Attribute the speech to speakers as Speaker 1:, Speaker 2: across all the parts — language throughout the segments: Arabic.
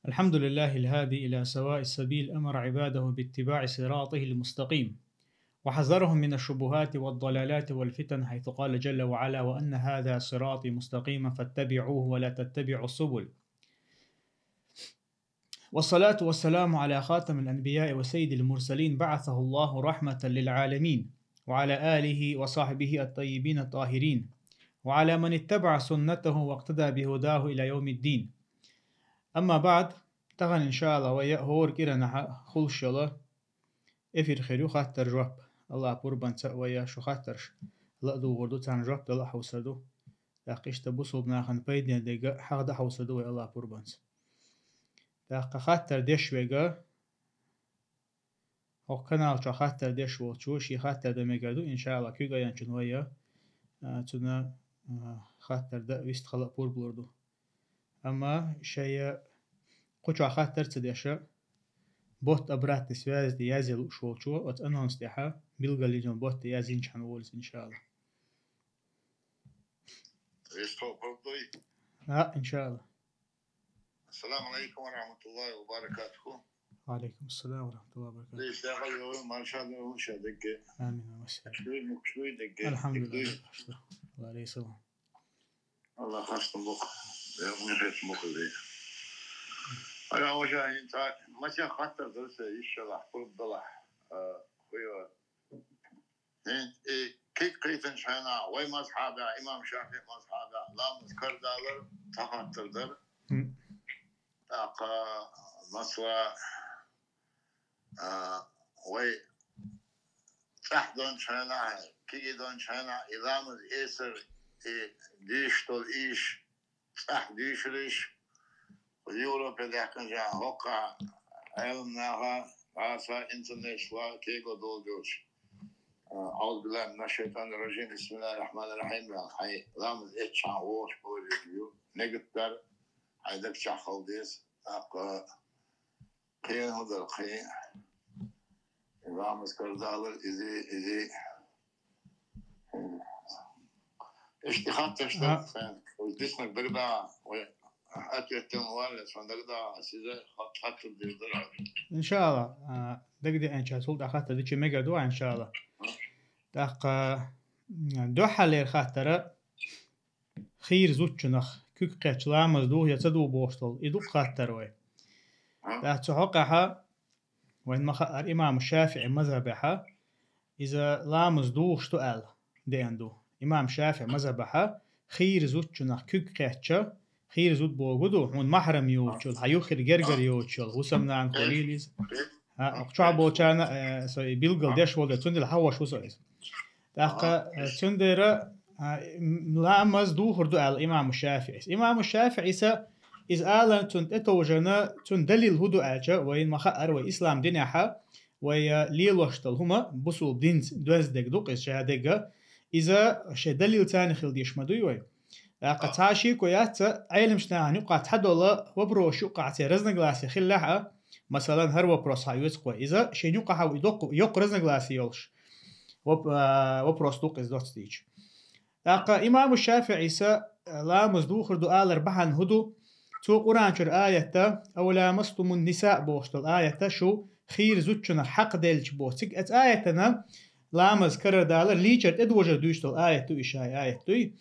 Speaker 1: الحمد لله الهادي إلى سواء السبيل أمر عباده باتباع صراطه المستقيم وحذرهم من الشبهات والضلالات والفتن حيث قال جل وعلا وأن هذا صراطي مستقيما فاتبعوه ولا تتبعوا السبل. والصلاة والسلام على خاتم الأنبياء وسيد المرسلين بعثه الله رحمة للعالمين وعلى آله وصحبه الطيبين الطاهرين وعلى من اتبع سنته واقتدى بهداه إلى يوم الدين. أما بعد تغن إن شاء الله ويا هور كيرا نحا خلش الله إفير خيرو خاطر جواب الله قربان ويا شو خاطرش لا دو وردو تان جواب دلا حوسدو تاقيش تبوسو بناخن بيدنا ديغا حق دا حوسدو ويا الله قربان تاق خاطر ديش ويغا هو كانال شو خاطر ديش وشو شي خاطر دميغادو إن شاء الله كيغا ينشن ويا تنا خاطر دا ويست خلق بور بلوردو أما شيء قوش خاطر تديشا بوت أبرات سواز دي يازل شو وات أنونس ديها بيلغا ليجون بوت دي يازين شان وولز إن شاء الله. إن شاء الله.
Speaker 2: السلام عليكم ورحمة الله وبركاته.
Speaker 1: وعليكم السلام ورحمة الله وبركاته.
Speaker 2: ليش داخل ما شاء الله وش هذاك؟
Speaker 1: آمين ومسيح.
Speaker 2: شوي دقة.
Speaker 1: الحمد لله. الله عليه السلام.
Speaker 2: الله خاصة بوك. يوم يخيط بوك ذي. أنا وجه أنت ما شاء خاطر درس يشلح كل ضلح خويا. كيف قيتن شانا وين ما أصحابه إمام شافعي ما أصحابه لا مذكر دالر تخاطر در. تاقا مصر وي تحدون شانا كي دون شانا إذا مز إيسر ديش تول إيش صح ديش ليش واليوروبا لكن جا هوكا علمناها راسا انترناشونال كيغو دول جوش أعوذ بالله من الشيطان الرجيم بسم الله الرحمن الرحيم هاي رامز إتشان ووش بوريو نقدر هيدك شاخل ديس أقا قيان هذا القيان رامز كردالر إذي اشتخان تشتغل فان وديسنك بربا أتيتم والس فندقدا سيدا خط الدردر
Speaker 1: إن شاء الله دقدي إن شاء الله خاطر ديش ميجا دوا إن شاء الله دق دو حلير خاطر خير زوجنخ كيك قتش لامز دو يتصدو بوشتل يدو خاطر وي دا تحقها وين ما خاطر الإمام الشافعي مذهبها إذا لامز دوش تقال دي عنده إمام الشافعي مذهبها خير زوجنخ كيك قتش خير زود بوجودو هون محرم يوتشل هيوخر جرجر يوتشل وسمنا عن قليليز أقطع بوشانا سوي بيلقل داش ولا تندل حواش وسويس دقة تندرة لامز دو هردو على الإمام الشافعي إذا آلن تند أتوجنا تندليل هدو أجا وين مخأر وإسلام دينها ويليلوشتل هما بسول دين دوز دك دوق شهادة إذا شدليل تاني خل ديش مدوي قطعشي كويات عيلم شناهني قات حدولا وبروش قات رزن غلاسي خلها مثلا هر وبروس هايوس قوي إذا شينو قهو يدق رزن غلاسي يولش وبروس دوق إز دوت ستيج أقا إمام الشافعي لا مزدوخر دو آلر بحن هدو تو قرآن شر آية أو لامستم النساء بوشتل آية شو خير زوجنا حق ديلش بوتك أت آيتنا لامز كرر دالر ليجر إدوجر دوشتل آية تو إشاي آية توي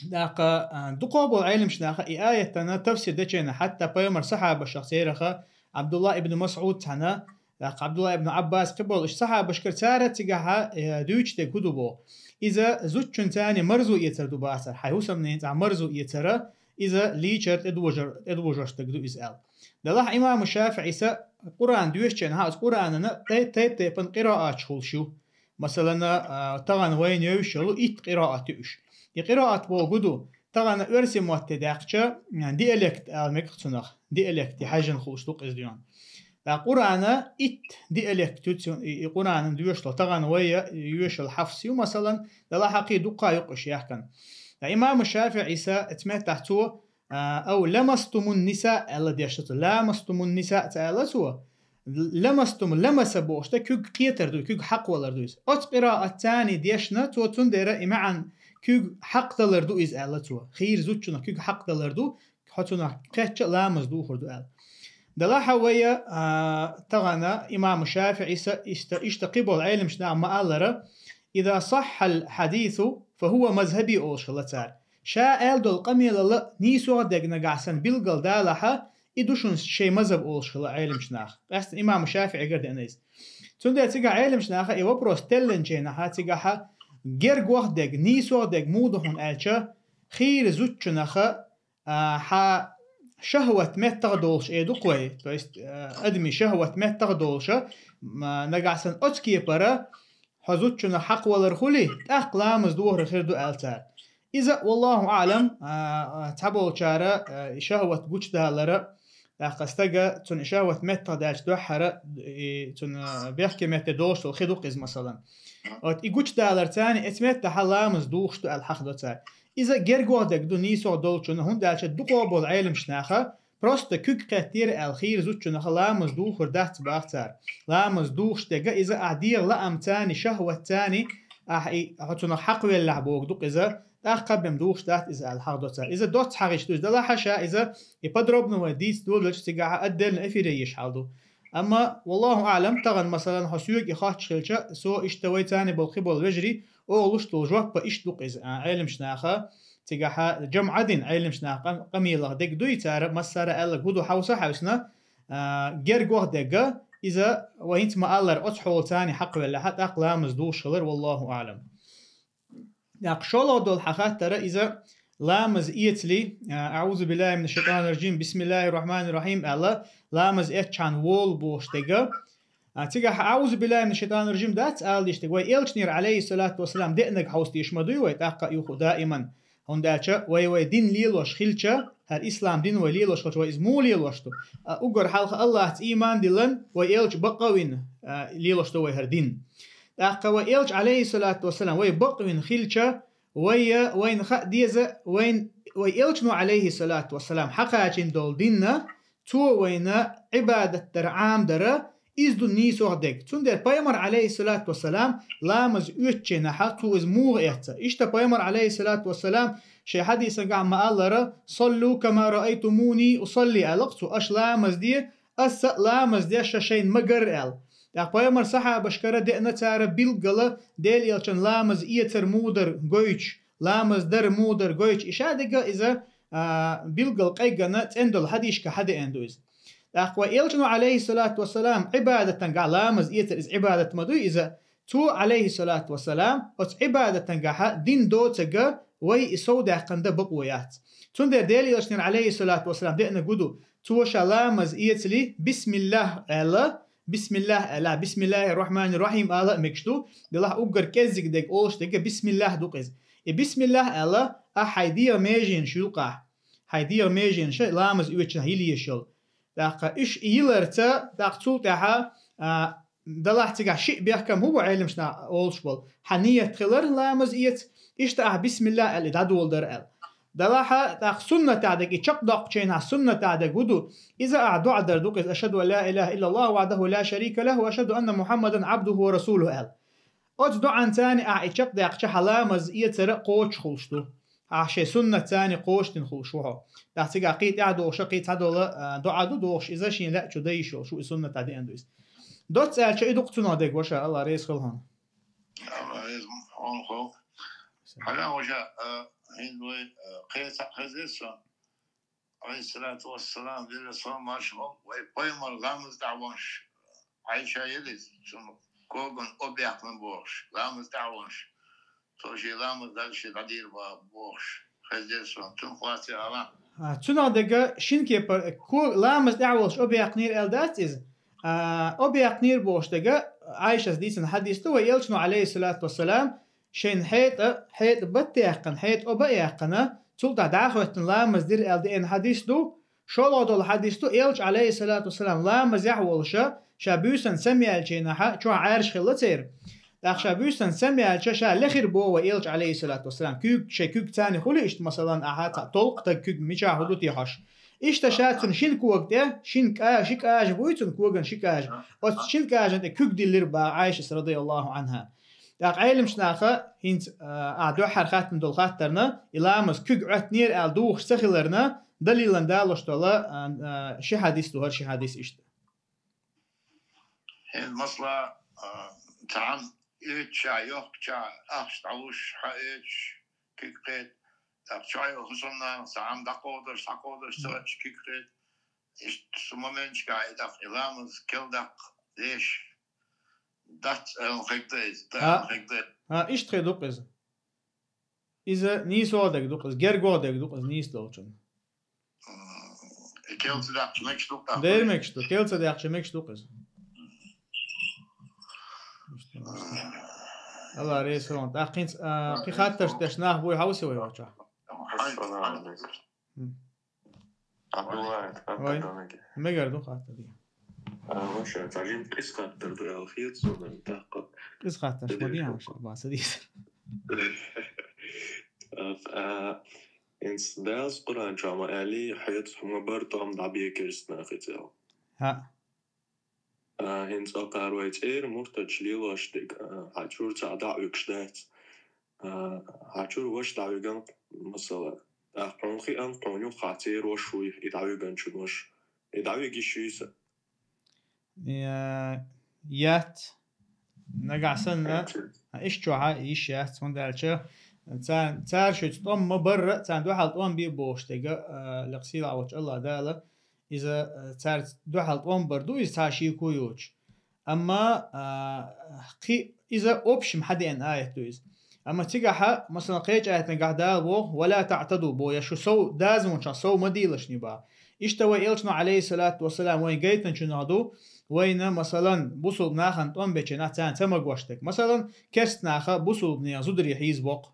Speaker 1: داقا دقوبو العلم شناخا آية تنا تفسير دجينا حتى بيمر صحابة الشخصية رخا عبد الله ابن مسعود تنا داقا عبد الله ابن عباس قبل إش صحابة شكر تارة تجاها دوش تكدبو إذا زوجن تاني مرزو يتر دباسر حيوسم منين تاع مرزو يتر إذا ليشرت إدوجر تقدو إسأل دلح إمام الشافعي قرآن دوش جن هاز قرآننا تيبن قراءات شو مثلا طبعا وين يوشلو إت قراءة توش قراءة بوجودو طبعا أرسم واتداقشة يعني ديالكت المكتسنخ ديالكت حاجة خوشتوق إزديان القرآن إت ديالكت القرآن دوشلو طبعا ويا يوشل حفصي ومثلا لا حقي دقائق أشياء كان الإمام الشافعي اتمت تحته أو لمستم النساء الذي يشتغل لمستم النساء تعالى لمستم لمس بوشتا كوك قيتر دو كوك حق ولا دويس أت قراءة تاني ديشنا تو تندر إمعن كوك حق دلردو إز ألتوا خير زوجنا كوك حق دلردو حتنا قتش لامز دوخر دوال دلاحة ويا تغنى إمام الشافعي استقبل علم شنا ما ألرا إذا صح الحديث فهو مذهبي أولش لتار شا آل دول قميل لا نيسو دق نقعسن بلقل دالحة إدوشن شيء مذهب أولش علم شناخ أست إمام الشافعي قرد أنيس تندى تيجا علم شناخ إيوا بروس تلن جينا تيجا جرق وحدق نيسو دق مودهن ألشا خير زوجناخ ح شهوة ما تغدولش إيه دقوي تويست أدمي شهوة ما تغدولش ما نقعسن أتكي برا حزوجنا حق والرخولي أقلامز دوهر خير دو ألتار إذا والله أعلم تابول شارة شهوة بوش دالرة قستجا تون شهوة ما تغدالش دو حرة تون بيحكي ما تدوش الخدوق إز مثلا أت إيجوش دالر تاني إتمت تحلامز دوش دو الحق دو تار إذا جرجوا دك دو نيسو دولشون هون دالش دقوا بالعلم شناخة بروست كوك قتير الخير زوجنا لامز دوخر دهت باختار لامز دوخش دقا إذا أعدير لأم تاني شهوة تاني أحطنا حق ولا بوك دوق إذا أقبم دوخش دهت إذا الحق دوتار إذا دوت حقش دوش دلا حشا إذا يبدربنا وديس دول لش تقع أدل أفيريش حالدو أما والله أعلم تغن مثلا حسيوك إخاط شلشة سو اشتوي تاني بالقبل الوجري أولوش تلجوك بإيش دوق إذا علم شناخة تجاه جمع دين علم شناخة قميلة دق دوي تار مسارة ألق هدو حوسة حوسنا جرجوه دقة إذا وإنت ما ألر أتحول تاني حق ولا حتى أقلام زدو شلر والله أعلم يقشلوا دول حقات ترى إذا لامز إيتلي أعوذ بالله من الشيطان الرجيم بسم الله الرحمن الرحيم الله لامز إتشان وول بوش دقة تيجا أعوذ بالله من الشيطان الرجيم دات قال ليش تقوي إلشنير عليه الصلاة والسلام دقنك حوستي يشمدوي ويتأقى يوخو دائما هون داتشا وي دين ليلوش خيلشا هر إسلام دين وليلوش خلش وإزمو ليلوشتو أقر حلق الله إيمان دلن وإلش بقوين ليلوشتو وي هر دين تأقى وإلش عليه الصلاة والسلام وي بقوين خيلشا وين خا ديزا وين وإلشنو عليه الصلاة والسلام حقاچين دول ديننا تو وين عبادة درعام درا إزدو نيسو دق تندر بايمر عليه الصلاة والسلام لامز يوتشينا حتو إزموغ إحتا إشتا بايمر عليه الصلاة والسلام شي حديث قام ما ألرا صلوا كما رأيتموني أصلي ألقتو أش لامز دي أس لامز دي شاشين مقر أل داق بايمر صحا بشكرة دقنا تارا بيلقلا ديل يلشن لامز إيتر مودر قويتش لامز در مودر قويتش إشا دقا إذا بيلقل قيقنا تندل حديش كحد اندوز أخوة إلشنو عليه الصلاة والسلام عبادة قال لامز إيتر إز عبادة مدو إذا تو عليه الصلاة والسلام أت عبادة قاها دين دو تقا وي إسودة قند بقويات تندر ديلي إلشنو عليه الصلاة والسلام دينا قدو توشا لامز إيتلي بسم الله الله بسم الله الله بسم الله الرحمن الرحيم الله مكشتو دلها أقر كزك ديك أولش ديك بسم الله دوقز بسم الله الله أحيدير ميجين شلقا حيدير ميجين شل لامز إيتشن هيلي يشل داق إيش يلرتا داق تولتها دلح تيجا شيء بيحكم هو علم شنا أولشبل حنية تخلر لامز إيت إيش تاع بسم الله اللي دادول در ال دلها داق سنة تعدك إيشق داق شينا سنة تعدك ودو إذا أعدو عدر دوق أشهد أن لا إله إلا الله وحده لا شريك له وأشهد أن محمدا عبده ورسوله ال أجدو عن تاني إيشق داق شحلامز إيت سرق قوش خلشتو عشان سنة تاني قوش تنخلشوها تحتاج قيت عدو شقيت عدو دو عدو دوش إذا شين لا شو شو سنة تعدي أندوس دوت سأل شيء دقتنا ديك وشا الله رئيس خلهم
Speaker 2: الله رئيس خلهم حلا وشا هندوي قيت خزيسا عليه الصلاة والسلام دل الصلاة ما شغل ويبايمر لامز دعوانش عايشة يليز شنو كوغن أبيح من بوش لامز دعوانش توشي لامز دلشي قدير بوش خزيسا تنقلاتي على
Speaker 1: تنا دقة شنكي كور لامز دعوش أبيقنير الدات إز أبيقنير بوش دقة عايشة ديسن حديث تو يلشنو عليه الصلاة والسلام شين حيت بتيقن حيت أبيقنا تلتا داخوة لامز دير الدين حديث دو شو دول حديث تو يلش عليه الصلاة والسلام لامز يحولشا شابوسن سمي الجينها شو عارش خلتير داخشا بوسن سمي الشاشة لخير بو ويلج عليه الصلاة والسلام كوك شي كوك تاني خلي إشت مثلا أحاتا طلق تا كوك ميشا هدوتي حش إشتا شاتن شين كوك ده شين شيك آج بويتن كوكن شيك آج وش شين كاج أنت كوك دي اللي عائشة رضي الله عنها داق عيلم شناخة هنت أعدو حرخات من دول خاطرنا إلامس كوك عتنير أل دوخ سخلرنا دليلا دالوش طلا شي حديث تو هر شي حديث إشت
Speaker 2: المصلة تعم إيتشا يوكشا أخشتعوش حائش كيكريت أخشاي وخصوصنا تعم دقودش سوتش كيكريت إيش سمومنش قاعد أخ إلامز كيلدق ليش دات الخيكتيز
Speaker 1: إيش تخي دوقز إذا نيس ودك دوقز جرج ودك دوقز نيس دوقشن
Speaker 2: كيلت داق مكش دوق
Speaker 1: دير مكشتو كيلت داق مكش دوقز الله ريس هون تأقين قي خاطرش تشناه بوي هاوسي وي واتشا وي مگر دو خاطر دي
Speaker 3: وش تعليم قيس خاطر دو الخيط زون تحقق
Speaker 1: قيس خاطرش ودي مش باس دي
Speaker 3: إنس داز قرآن جامع آلي حياة هم برضو هم دعبيه كرسنا خيتاو
Speaker 1: ها
Speaker 3: إنس أقارويت مرتج ليواش ديك هاتشور تعدع يكشدات هاتشور وش دعويقان مثلا قونخي أن قونيو خاتير وشوي يدعويقان شنوش يدعويقي شويسة
Speaker 1: يات نقع سنة إيش جوعا إيش يات من دالشة تار شو تطم مبرر تان دو حال طوم بي بوش تيجا لقسيل عوج الله دالة إذا تار دو حال طوم بردو يستاشي كويوش أما قي إذا أوبشم حدي أن آية تويز أما تيجا مثلا قيج آية نقع دالو ولا تعتدوا بو يشو سو دازمون شان سو مديلش نبا إشتوى إلشنا عليه الصلاة والسلام وين جيتن شنادو وين مثلا بوصل ناخن طوم بيتشنا تان تمقوشتك مثلا كست ناخا بوصل بنيا زدري حيز بوق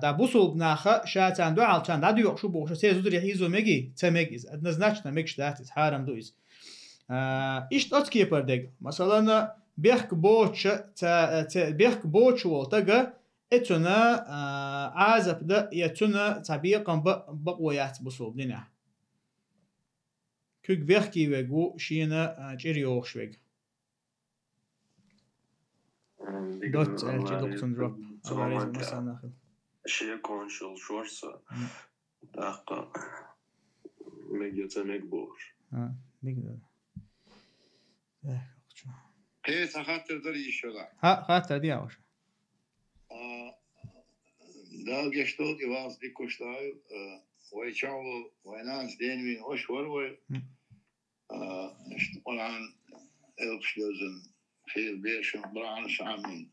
Speaker 1: تا بوصل بناخا شاتان دو عالتان دادو يقشو بوشا سي زدري حيزو ميجي تميجز أدنزناچنا ميكش داتس حارم دويز إشت أتكي بردق مثلا بيحك بوش بيحك بوش والتقى اتنا عازب دا يتنا تعبيقا بقويات بوصل بنيا كوك بيحكي ويقو شينا جيريوخ شويق دوت الجي دوقتن دروب أغاريز مثلا ناخد
Speaker 3: شيء كونشل شورسا دقة ميجيتا ميجبور
Speaker 1: نقدر
Speaker 2: هي خاطر دري شولا
Speaker 1: خاطر دي أوش
Speaker 2: دا جشتوك يواز دي كوشتايل ويشاو ويناس دينوين أشهر وي نشتغل عن إلبشلوزن في البيش برعن شعامين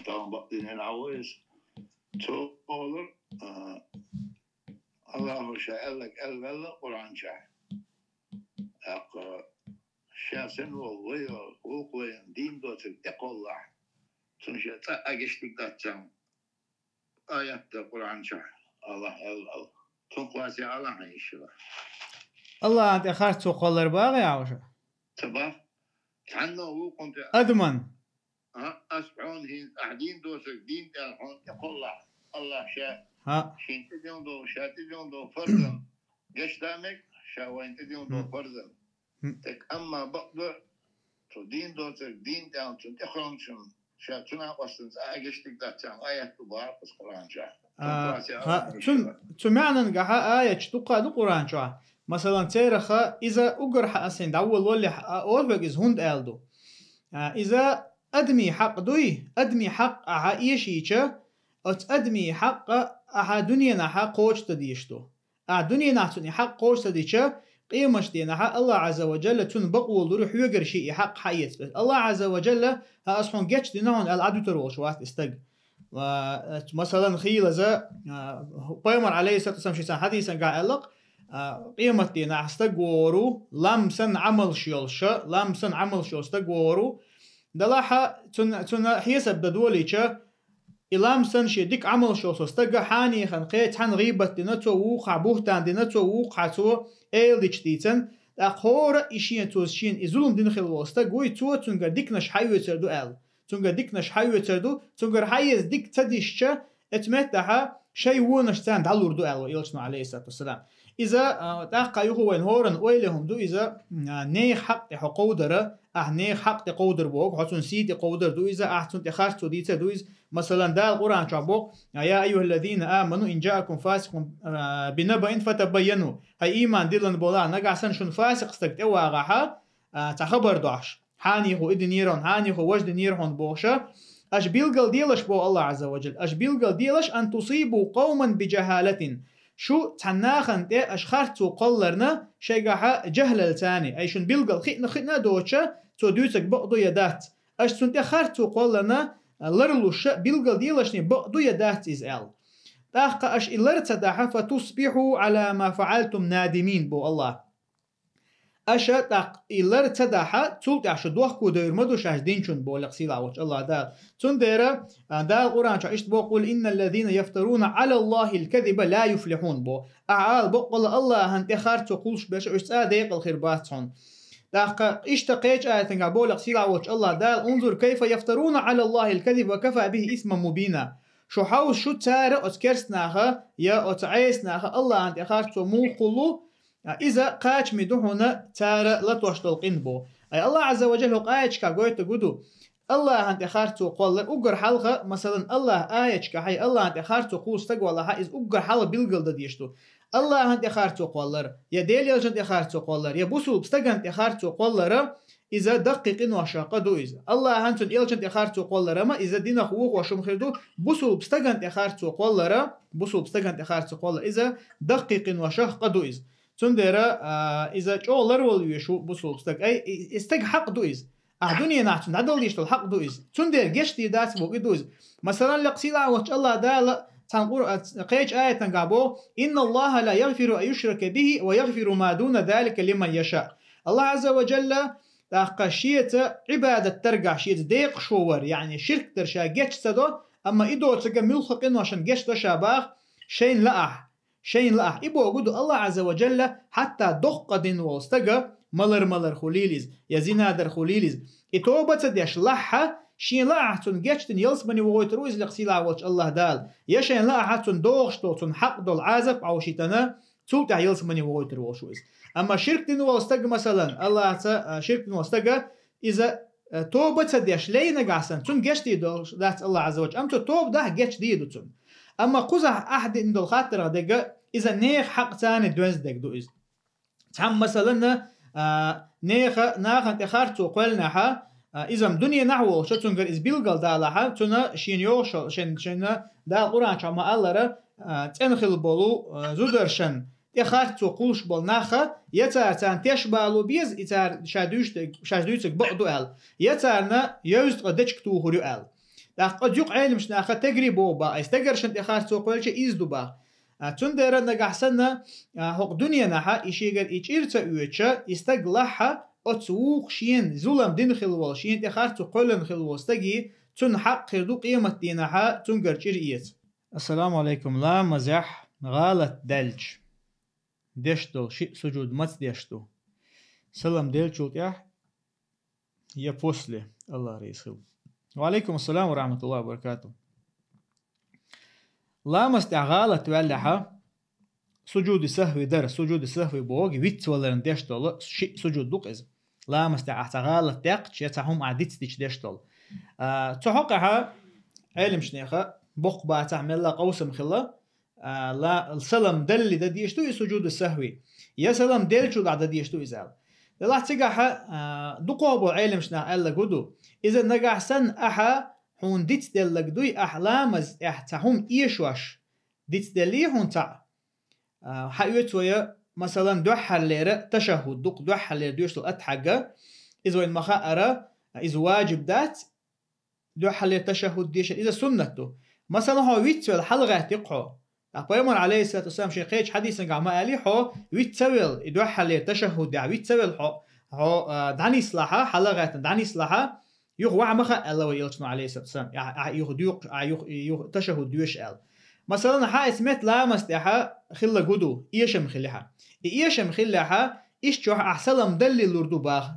Speaker 2: طبعا بقدين العويز تقولر الله شاء لك ألغل قرآن شاء شاسن وغير وقوي دين دوتك تقول الله تنشأ أجشتك داتشان آيات القرآن شاء الله تنقواسي الله يشوى
Speaker 1: الله أنت أخرت تقولر باغي عوشة
Speaker 2: تبا عنه وقنت
Speaker 1: أدمن
Speaker 2: أسبعون هين أحدين دوسك دين تلحون يقول الله شاء شين تدين دو شا تدين دو فرزن جش دامك شا وين تدين دو فرزن تك أما بقدر تدين دوسك دين تلحون تخلون شا تنا قصنز أجشتك داتشان آية تبار بس قرآن شا
Speaker 1: تمعنا نقاها آية تقع دو قرآن شا مثلا تيرخا إذا أقرح أسين دعول ولي أولوك إز هند ألدو إذا أدمي حق دوي أدمي حق أها إيشيشة أدمي حق أها دنيا نحا قوش تديشتو دنيا نحتني حق قوش تديشة قيمش دينها الله عز وجل تنبقوا لروح يقر شيء حق حيث الله عز وجل أصحون جيتش دينهون العدو تروش وات استق مثلا خيل ذا قيمر عليه الصلاة والسلام شيء حديثا قاعد ألق قيمة دينا استقورو لمسن عمل شيلشة لمسن عمل شيل استقورو دلاحة تن حيسب دوليشة إلامسن شديك عمل شيل استقى حاني خنقيت حن غيبة دينتو وقع بوهتان دينتو وقع تو إيلديش ديتن أخورة إشين توزشين إزولم دين خلو استقوي تو تنقر ديكنش حيوة تردو أل تنقر ديكنش حيوة تردو تنقر حيز ديك تديشة اتمتها شيء ونش تان دالور دو أل وإلشنا عليه الصلاة والسلام إذا تاقا يخو وين هورن ويلهم دو إذا نيخ حق قودر نيخ حق قودر بوك حسن سيد قودر دو إذا أحسن تخارج ديتا دو إذا مثلا دا القرآن شعبوك يا أيها الذين آمنوا إن جاءكم فاسق بنبأ فتبينوا هاي إيمان دلن بولا نقعسن شن فاسق استقت واغاها تخبر دعش حاني هو إدن يرون حاني هو وجد نيرهون بوشا أش بيلقل ديلش بو الله عز وجل أش بيلقل ديلش أن تصيبوا قوما بجهالة شو تناخن تي أشخارتو قلرنا شيقاها جهل الثاني أي شن بيلقل خينا دوتشا تو دوتك بقضو يدات أش سنتي خارتو قلرنا لرلوش بيلقل ديلشني بقضو يدات إزال تاقا أش إلرت داحا فتصبحوا على ما فعلتم نادمين بو الله أشا تاق إلرت داحا تولت عشو دوخ كو ديرمدو شاهدين شن بو لقسيلا وش الله دال تون ديرا دال القرآن شا إشت بو قول إن الذين يفترون على الله الكذب لا يفلحون بو أعال بو قول الله هنتي خارتو قولش بيش إشتا ديق الخربات هون تاق إشتا قيش آية بو لقسيلا وش الله دال انظر كيف يفترون على الله الكذب وكفى به اسما مبينا شو حاول شو تارا أتكرسناها يا أتعيسناها الله هنتي خارتو مو قلو إذا قاش مدهنا تارا لا توشتلقين بو أي الله عز وجل قايش كاقويت قدو الله أنت خارتو قول أقر حلقة مثلا الله آيش كحي الله أنت خارتو قوس تقوى الله إذ أقر حلقة بيلقل دديشتو الله أنت خارتو قول يا ديل يلج أنت خارتو قول يا بوسول بستق أنت خارتو قول إذا دقق إن وشاق دو إذا الله أنت يلج أنت خارتو قول ما إذا دين خوخ وشم خردو بوسول بستق أنت خارتو قول بوسول بستق أنت خارتو قول إذا دقق إن وشاق دو إذا تندرا إذا جولر واليشو بوسول بستق أي استق حق دو إذا دنيا نعتن عدل يشتل حق دو إذا تندر جشتي داس بوق دو إذا مثلا لقصيلا وش الله دال تنقر قيج آية تنقابو إن الله لا يغفر أن يشرك به ويغفر ما دون ذلك لمن يشاء الله عز وجل قشيت عبادة ترجع شيت ديق شوور يعني شرك ترشا جيش تدو أما إدو تجا ملخق إنه عشان جيش تشابه شين لأح إبو أقول الله عز وجل حتى دق دين واستجا ملر خليليز يزينا در خليليز إتوبة تديش لحة شين لأحتن جيشتن يلسبني وغيتروز لقسيلا وش الله دال يشين لأحتن دوغشتو تن حق دول عازب أو شيتنا تولتع يلسبني وغيتروز أما شرك دين واستجا مثلا الله شرك دين واستجا إذا توبة تديش لينا قاسن تن جيشتي دول ذات الله عز وجل أم توب ده جيش ديدو تن أما قزح أحد إن دول خاطر دقة إذا نيخ حق ثاني دوز دق دو إذا تعم مثلا نيخ ناخن تخارتو قلنا إذا دنيا نحو شتونجر إز بيلقل دالها تنا شين يوش شين دا القرآن شما الله تنخل بولو زودرشن تخارتو قولش بول ناخا يتار تان تشبالو بيز يتار شادوشتك بقدو ال يتارنا يوزد قدتش كتوهرو ال قد يق علمش ناخا تجربو با استجرشن تخارتو قولش إزدو با تندر نجحسنا هق دنيا نحا إشيجر إيرتا يوتشا استجلها أتسوق شين زلم دين خلوال شين تخارتو قلن خلوال استجي تن حق خردو قيمة دينها تنجر شريت. السلام عليكم. لا مزح غلط دلج دشتو شيء سجود مت دشتو سلام دلجوت يح يفوسلي الله ريسخل. وعليكم السلام ورحمة الله وبركاته. لا مستعغالة ولها سجود سهوي در سجود سهوي بوغي ويت ولا ندشتول شيء سجود دوقز لا مستعغالة تاق شيتهم عديت ديش دشتول تحقها علم شنيخه بوق با تعمل لا قوسم خلا لا السلام دل ده ديشتو سجود السهوي يا سلام دلشو قاعد ديشتو إزال لا تجاها دقوبو علم شنا ألا جدو إذا نجح سن أحا هون ديت دلك دوي أحلامز احتهم إيشوش ديت دلي هون تع حيوت ويا مثلا دو حليرة تشهد دو حليرة دوش الأتحقة إذا إن مخاءرة إذا واجب دات دو حليرة تشهد ديش إذا سنته مثلا هو ويتسويل حلقة تقعو أقويمون عليه الصلاة والسلام شيخيش حديثا قاما ألي حو ويتسويل دو حليرة تشهد دع ويتسويل حو دعني صلاحة حلقة دعني صلاحة يخ وع مخا الله ويلشنا عليه الصلاة والسلام يخ ديوق يخ تشهد ديوش ال مثلا ها اسمت لا مستحا خلا جدو إيشم خلها إيشم خلها إيش جو أحسلم دلي لردو باخ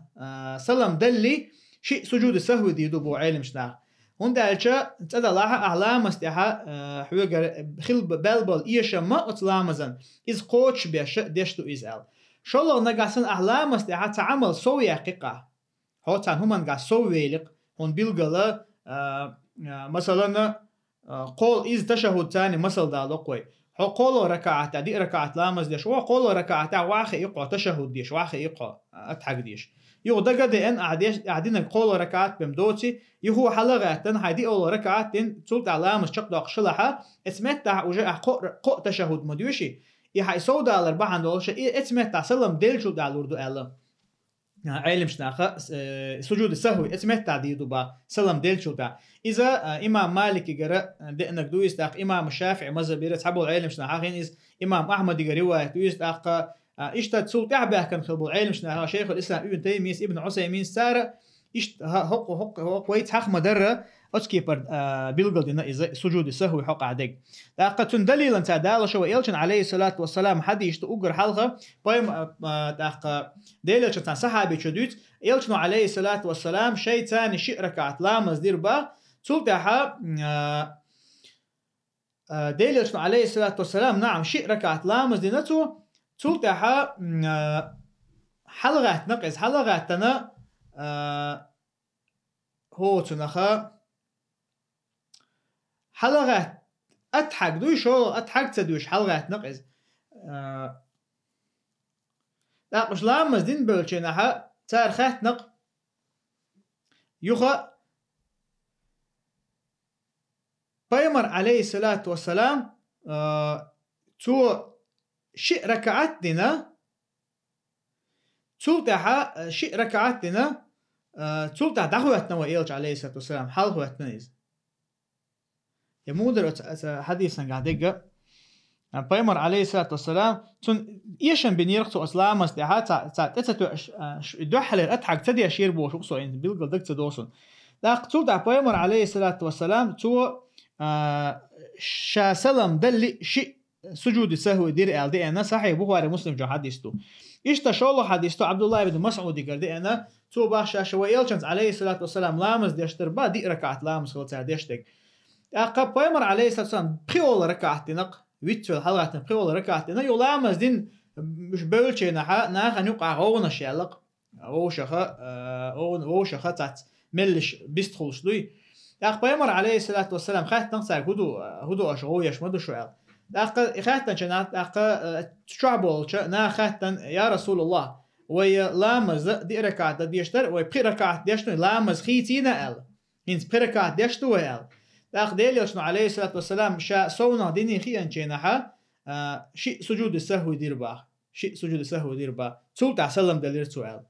Speaker 1: سلم دلي شيء سجود السهو دي دو بو علم شنا هون دالشا تدا لاها أعلام استيها حوجر خل بلبل إيش ما أتلامزن إز قوتش بيش ديشتو إزال شلو نجاسن أعلام استيها تعمل سوي حقيقة هو تان هم نجاس سوي لق هون بيلقلا مثلا قول إز تشهد تاني مثل دالقوي هو قولو ركعة دي ركعة لامز ديش هو قولو ركعة واخي يقع تشهد ديش واخي يقع أتحق ديش يو دقا دي ان قاعدين قولو ركعات بمدوتي يهو حلقاتن هايدي اولو ركعاتن تولت علامز شقدو اقشلها اسمتها وجا قو تشهد مديوشي يحي سودا الاربعة دولش اسمتها سلم ديلشو دالوردو الا علم شناخه سجود السهو اسمتها ديدو با سلم ديلشو دا إذا إمام مالك يقرأ دقنك دو يستاق إمام الشافعي مذهب يرتحبوا العلم شناخين إذ إمام أحمد يقرأ رواية دو يستاق اشتد سوط أعبه كان خلبوا العلم شناخ شيخ الإسلام ابن تيمية ابن عثيمين سارة هو كويت حق مدرة أتكيبر بيلقل دينا إذا سجود السهو حق عدق لقد تندليل أنت دالة شو إلشن عليه الصلاة والسلام حد يشتو أقر حلقة بايم ديلة شتان صحابي شدوت إلشن عليه الصلاة والسلام شيء ثاني شيء ركعت لامز دير با تلتها ديلشن عليه الصلاة والسلام نعم شيء ركعت لامز دينتو تلتها حلقة نقص حلقة تنا هو تنخا حلقة أتحق دوش هو أتحق تدوش حلقة نقص لا مش لامز دين بلشينها تار خات نق يخا بايمر عليه الصلاة والسلام تو شيء ركعت دينا تلتها شيء ركعت دينا تلتها دعوتنا وإيلج عليه الصلاة والسلام حال هو التنيز يمودر حديثا قاعدقة بايمر عليه الصلاة والسلام تون إيشن بنيرقتو أسلام استيها تتتو دوحل أتحق تدي أشير بو شوكسو إن بيلقل دكت دوسون لاق تلتها بايمر عليه الصلاة والسلام تو شا سلم دلي شيء سجود سهو دير دي أنا صحيح بخاري مسلم جو حديثتو إيش تشالله حديثتو عبد الله بن مسعود يقول أنا تو باشا شويلشنز عليه الصلاة والسلام لامز ديشتر با دي ركعت لامز خلصها ديشتك أقاب بايمر عليه الصلاة والسلام بخيول ركعت نق ويتفل حلقة بخيول ركعت نا يلامز دين مش بولشي ناخا نقع غونا شالق ووشخا تات ملش بيستخلش دوي أقاب بايمر عليه الصلاة والسلام خايت نقصا هدو أشغو يشمدو شوال أقا خايتن شنات أقا تشعبول نا خايتن يا رسول الله وي لامز دي ركعت ديشتر وي بخي ركعت ديشتر لامز خيتينا ال إنس بخي ركعت ديشتو ال أخ ديليوشنا عليه الصلاة والسلام شاء صونا ديني خيان جينها شيء سجود السهو يدير باه شيء سجود السهو يدير باه تولتع سلم دلير سؤال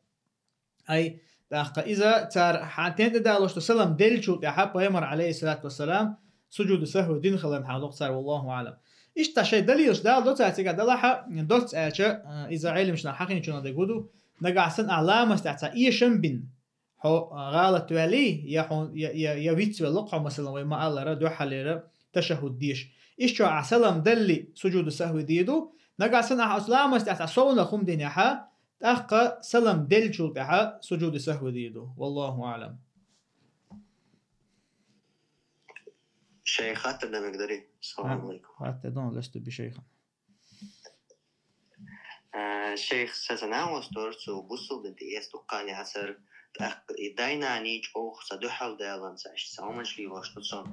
Speaker 1: أي أخ إذا تار حانتين تدالوش تسلم دل شوت يحب يمر عليه الصلاة والسلام سجود السهو دين خلنا حالق صار والله أعلم إيش تشي دليلش دال دوت أتيجا دلها دوت إذا علم شنا حقين شنا دجودو نجع سن علامة استعتا إيشم بين هو غالط ولي يا ويتس ولقح مثلا وما الله ردو حليرة تشهد ديش إيش شو عسلم دلي سجود السهو ديدو نجع سن علامة استعتا صونا خم دينها أخا سلم دل شو بها سجود السهو ديدو والله أعلم.
Speaker 4: شيخات بدنا مقدرين. السلام عليكم.
Speaker 1: حتى دون لست بشيخ.
Speaker 4: شيخ ستناول ستورتو بوصل بدي استقاني عسر داينا نيج أو صدوحل دالن ساش سامج لي واشتوصن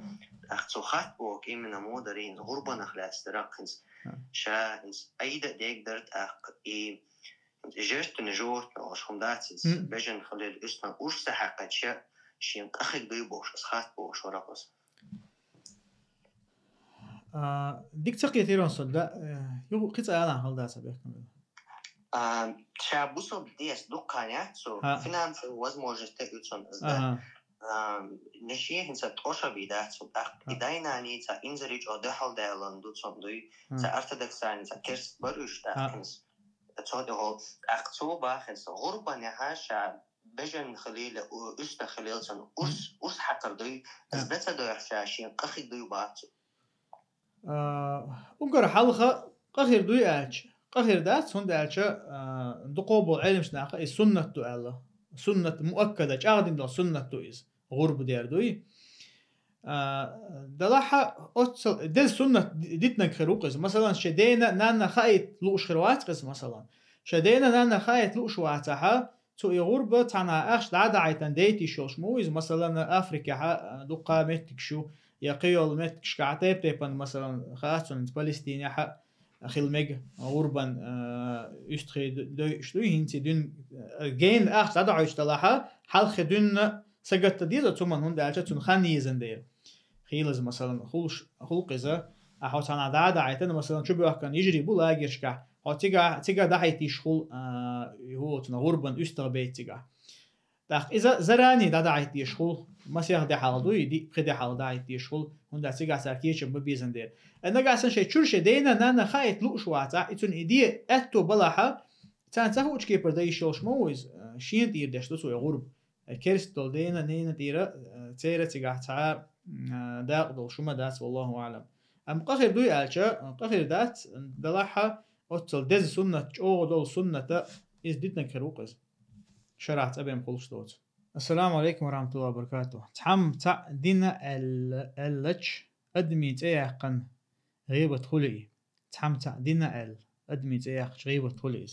Speaker 4: أختصوخات بوك إمنا مودرين غربة نخلا استراقنس شا أيدا ديك درت جرت نجورت نوش خمداتس بجن خلال اسنا وش سحقت شا شين أخك بيبوش أسخات بوش ورقص
Speaker 1: ديك تقي تيرون صدق يو قطع أنا هل ده سبيك
Speaker 4: شا بوصل بديس دقانيات سو فينانس возможности utson نشيه هنسا تقوشا بيدات سو إدايناني تا إنزريج أو دحل دالان دوتسون دوي تا أرتدكساني تا كيرس بروش داخنس تهدي هو أقصو باخنس غربة نهاشا بجن خليل أستا خليل سن أس حقر دوي أزبتا دوي حشاشين قخي دوي باتو
Speaker 1: أقر حلقة قخير دوي أعج قخير دات سند أعجا دقوبو علم شناقة السنة دو الله سنة مؤكدة أعدين دو سنة دو إز غرب دير دوي دلاحة أتصل دل سنة ديتنا خروقز مثلا شدينا نانا خايت لوش خرواتقز مثلا شدينا نانا خايت لوش واتها تو يغربة تانا أخش دعدا عيتن ديتي شوش مويز مثلا أفريقيا دوقا متك شو يقيول متك شكعتيب تيبان مثلا خاصة فلسطين خيل غربا يشتخي دو شلوي هنتي دون جين أخش دعدا عيش دلاحة حال خدون سجت ديزا تومن هون دالجا تون خاني يزندير خيلز مثلا خلق إذا أحوت أنا دعدا عيتنا مثلا شو بيحكن يجري بولا يرشكع أو تيجا دحيت يشخل هو تنا غربا أستربيت تيجا داخ إذا زراني دعيت يشخل مسيح ده حال دوي دي خد حال دعيت يشخل هون دا تيجا سركيش ببيزندير أنا قاسن شيء شرش دينا نانا خايت لوش واتا يتون إدي أتو بلاحة تان تاخوش كيبر دا يشوش موز شين تير دشتو سوي غرب كيرستول دينا نينا تيرا تيرا تيجا تا داقدل شو ما دات والله أعلم قخر دوي ألشا قخر دات دلاحة أتصل دز سنة أو دول سنة إز ديتنا كروقز شرعت أبين قلش دوت. السلام عليكم ورحمة الله وبركاته. تحم تع دينا اللش أدمي تيقن غيبة خلقي. تحم تع دينا أدمي تيق غيبة خلقي.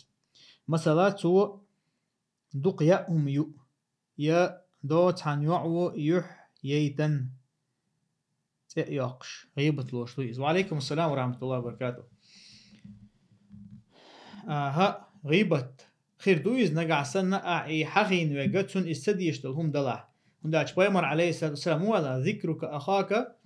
Speaker 1: مثلا تو دق يأم يا دوت عن يعو يح ييتن تيقش غيبة لوش. وعليكم السلام ورحمة الله وبركاته. ها غيبة خير دويز نقع سنة أي حقين وجدتون استديشتل هم دلع هم داش بيمر عليه الصلاة والسلام ولا ذكرك أخاك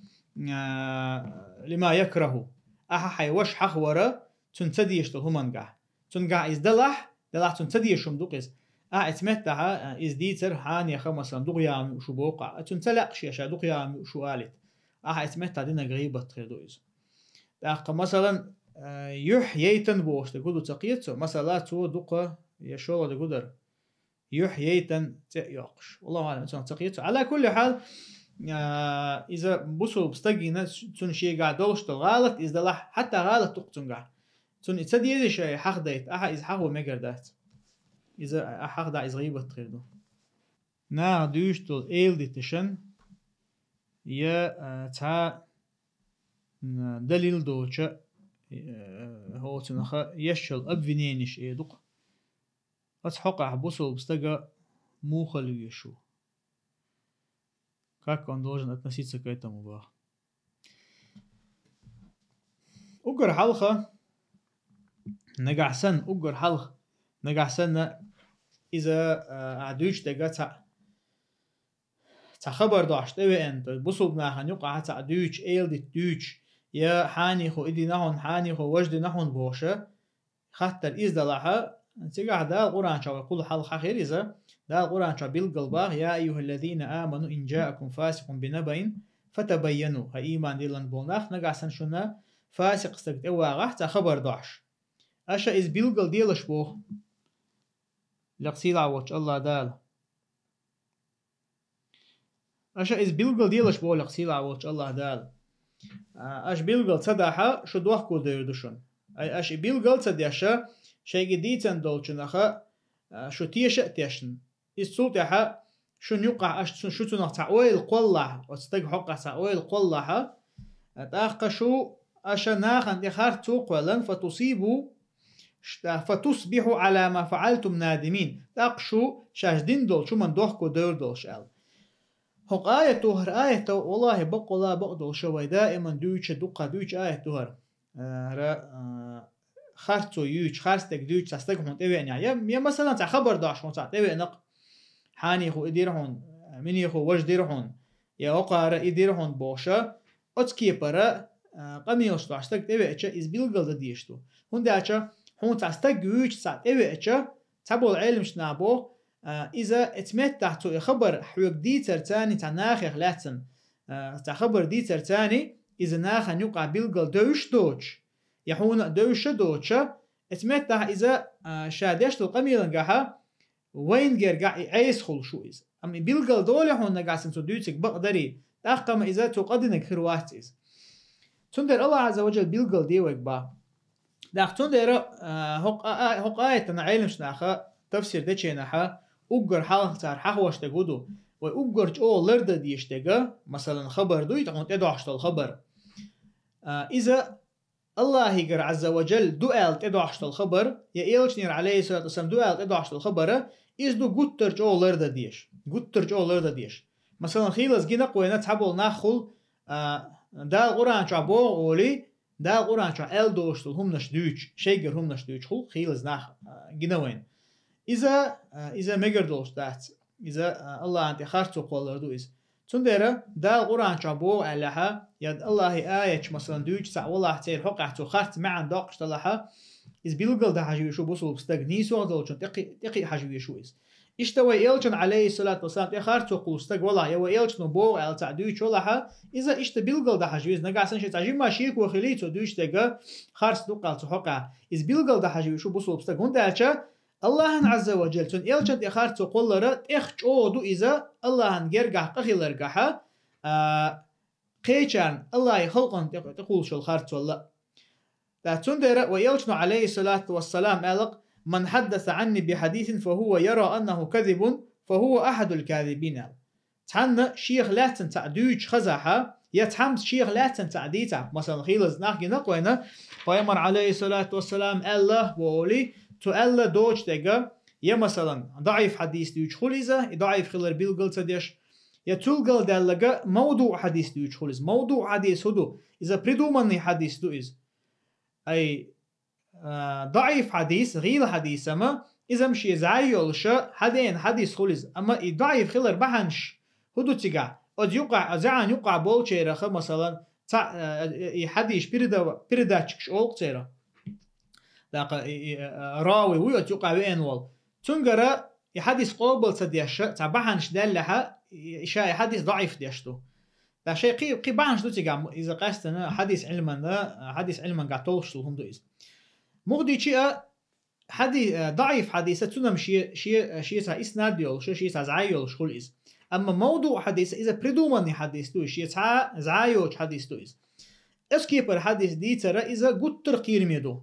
Speaker 1: لما يكره أحا وش حق ورا تنتديشتل هم نقع تنقع إز دلع تنتديشهم دوقيز اتمتع إز ديتر حان يا خمسة دقيام شو بوقع تنتلقش يا شا دقيام شو قالت اتمتع دينا غيبة خير دويز مثلا يحييتن بوش تقولوا تقيتو مثلا تو دقة يشوه تقدر يحييتن تيقش والله أعلم تقيتو على كل حال إذا بوصل بستقينا تون شيء قاعد دوش غلط إذا لح حتى غلط تقتنقع تون تصدق شيء حق ديت إذا حق ومجر دات إذا حق دا إذا غيبة تخيردو نا دوش تول إيل ديتشن يا تا دليل دوشة هو تنخا يشل أبفينينش إيدق أتحقق حبوسه بستقى مو خلو يشو كاك أندوجن أتنسيت سكايتا مباه أقر حلقة نقع سن أقر حلقة نقع سن إذا عدوش تقى تخبر داشت إيه أنت بوسو بناخن يقع حتى عدوش إيل دي دوش يا حاني خو إدي نحن حاني خو وجد نحن بوشة خاطر إز دلعها تيجا دا القرآن شو يقول حلقة خير إذا دا القرآن شو بالقلباغ يا أيها الذين آمنوا إن جاءكم فاسق بنبأ فتبينوا ها إيمان ديلان بولناخ نقع سنشونا فاسق استقد إواغح تا خبر داش أشا إز بالقل ديلش بوخ لقسيل عوش الله دال أشا إز بالقل ديلش بوخ لقسيل عوش الله دال أش بيلقل تصدحها شو دوحكو ديردشون أي أش بيلقل تصدحها شيء جديد دولشناخا شو تيشأ تيشن السلطة شو يقع أش شو تنح تعويل قلّع وتستج حق تعويل قلّعها تأخ شو أش ناخن دخار توقلا فتصيبوا فتصبحوا على ما فعلتم نادمين تأخ شو شاجدين دول شو من دوحكو ديردولش أل هق آية تهر آية والله بقلا بقدل شوي دائما دويتش دقة دويتش آية تهر خارتو يوش خارستك دويتش تستك هون تبي يعني يا مثلا تخبر داش هون تبي نق حاني خو إديرهون مني خو وش ديرهون يا وقارة إديرهون بوشة أتكي برا قميص تستك تبي إتش إز بيلقل ديشتو هون داش هون تستك يوش تبي إتش تبول علم شنابو إذا اتمت تحتو خبر حوك ديتر تاني تناخيخ لاتن تخبر ديتر تاني إذا ناخن يقع بيلقل دوش دوش يحون دوش دوش اتمت تح إذا شادشت القميلن قاها وين جير قاع عيس خل شو إذا أما بيلقل دولي هون نقاسن تدوتك بقدري تأقم إذا تقدنك خروات إذا تندر الله عز وجل بيلقل ديوك با داخ تندر هق آية تنعيلم شناخا تفسير ديشيناها أقر حالك تار حقوش تقودو وأجرج أو لرد ديشتجا مثلا خبر دوي تكون تدعشت الخبر إذا الله يقر عز وجل دوال تدعشت الخبر يا إيلشنير عليه الصلاة والسلام دوال تدعشت الخبر إذ دو جوترج أو لرد ديش جوترج أو لرد ديش مثلا خيلز جينا قوينا تحبول ناخل دا القرآن شعبو أولي دا القرآن شع ال دوشتل هم نشدوش شيجر هم نشدوش خل خيلز ناخ جينا وين إذا مجر دوش دات إذا الله أنت خارتو قول لردو إز تندرة دا القرآن شعبو علىها يد الله آية مثلا دوش سع والله تير حق عتو خارت معن داقش تلاها إز بيلقل ده حجوي شو بوصل بستغني سو دولشون تقي حجوي شو إز اشتوى إلشن عليه الصلاة والسلام تخارتو قوستك والله يو إلشن بو على تعدوش والله إذا إشت بيلقل ده حجوي نجا سنش تعجب ما شيك وخليتو دوش تجا خارت دوقال تحقع إز بيلقل ده حجوي شو بوصل بستغون دالشة الله عز وجل تون إلشن تخارتو قولره إخش أودو إذا الله نجرجع قخيلرجعها قيشان الله يخلقن تقول شو الخارت والله لا تندر ويلشن عليه الصلاة والسلام ألق من حدث عني بحديث فهو يرى أنه كذب فهو أحد الكاذبين تحن شيخ لا تنتعدوش خزحة يتحمد شيخ لا تنتعديتا مثلا خيلز نحكي نقوينا فيمر عليه الصلاة والسلام الله وولي تو الله دوش تيجا يا مثلا ضعيف حديث ديوش خليزة ضعيف خلر بيلقل تديش يا تلقل دلقا موضوع حديث ديوش خليز موضوع حديث هدو إذا بريدو مني حديث دو إز أي ضعيف حديث غير حديث أما إذا مشي زعيولش حدين حديث خلص أما ضعيف خلر بحنش هدو تيجا أد يقع زعان يقع بول شيرخ مثلا حديث بردا تشكش أول شيرة راوي ويأت يقع بينوال تنجرا يحديث قابل سديش تبحنش دلها إشاء حديث ضعيف ديشتو لا شيء قي بحنش دو تيجا إذا قاستنا حديث علما قاعد توصلهم دو إز مغدي شيء حديث ضعيف حديثة تنم شيء إسناد يول شيء زعيول شغل إز أما موضوع حديث إذا بريدومني حديث تو شيء زعيوش حديث تو إز إسكيبر حديث دي ترى إذا قطر قير ميدو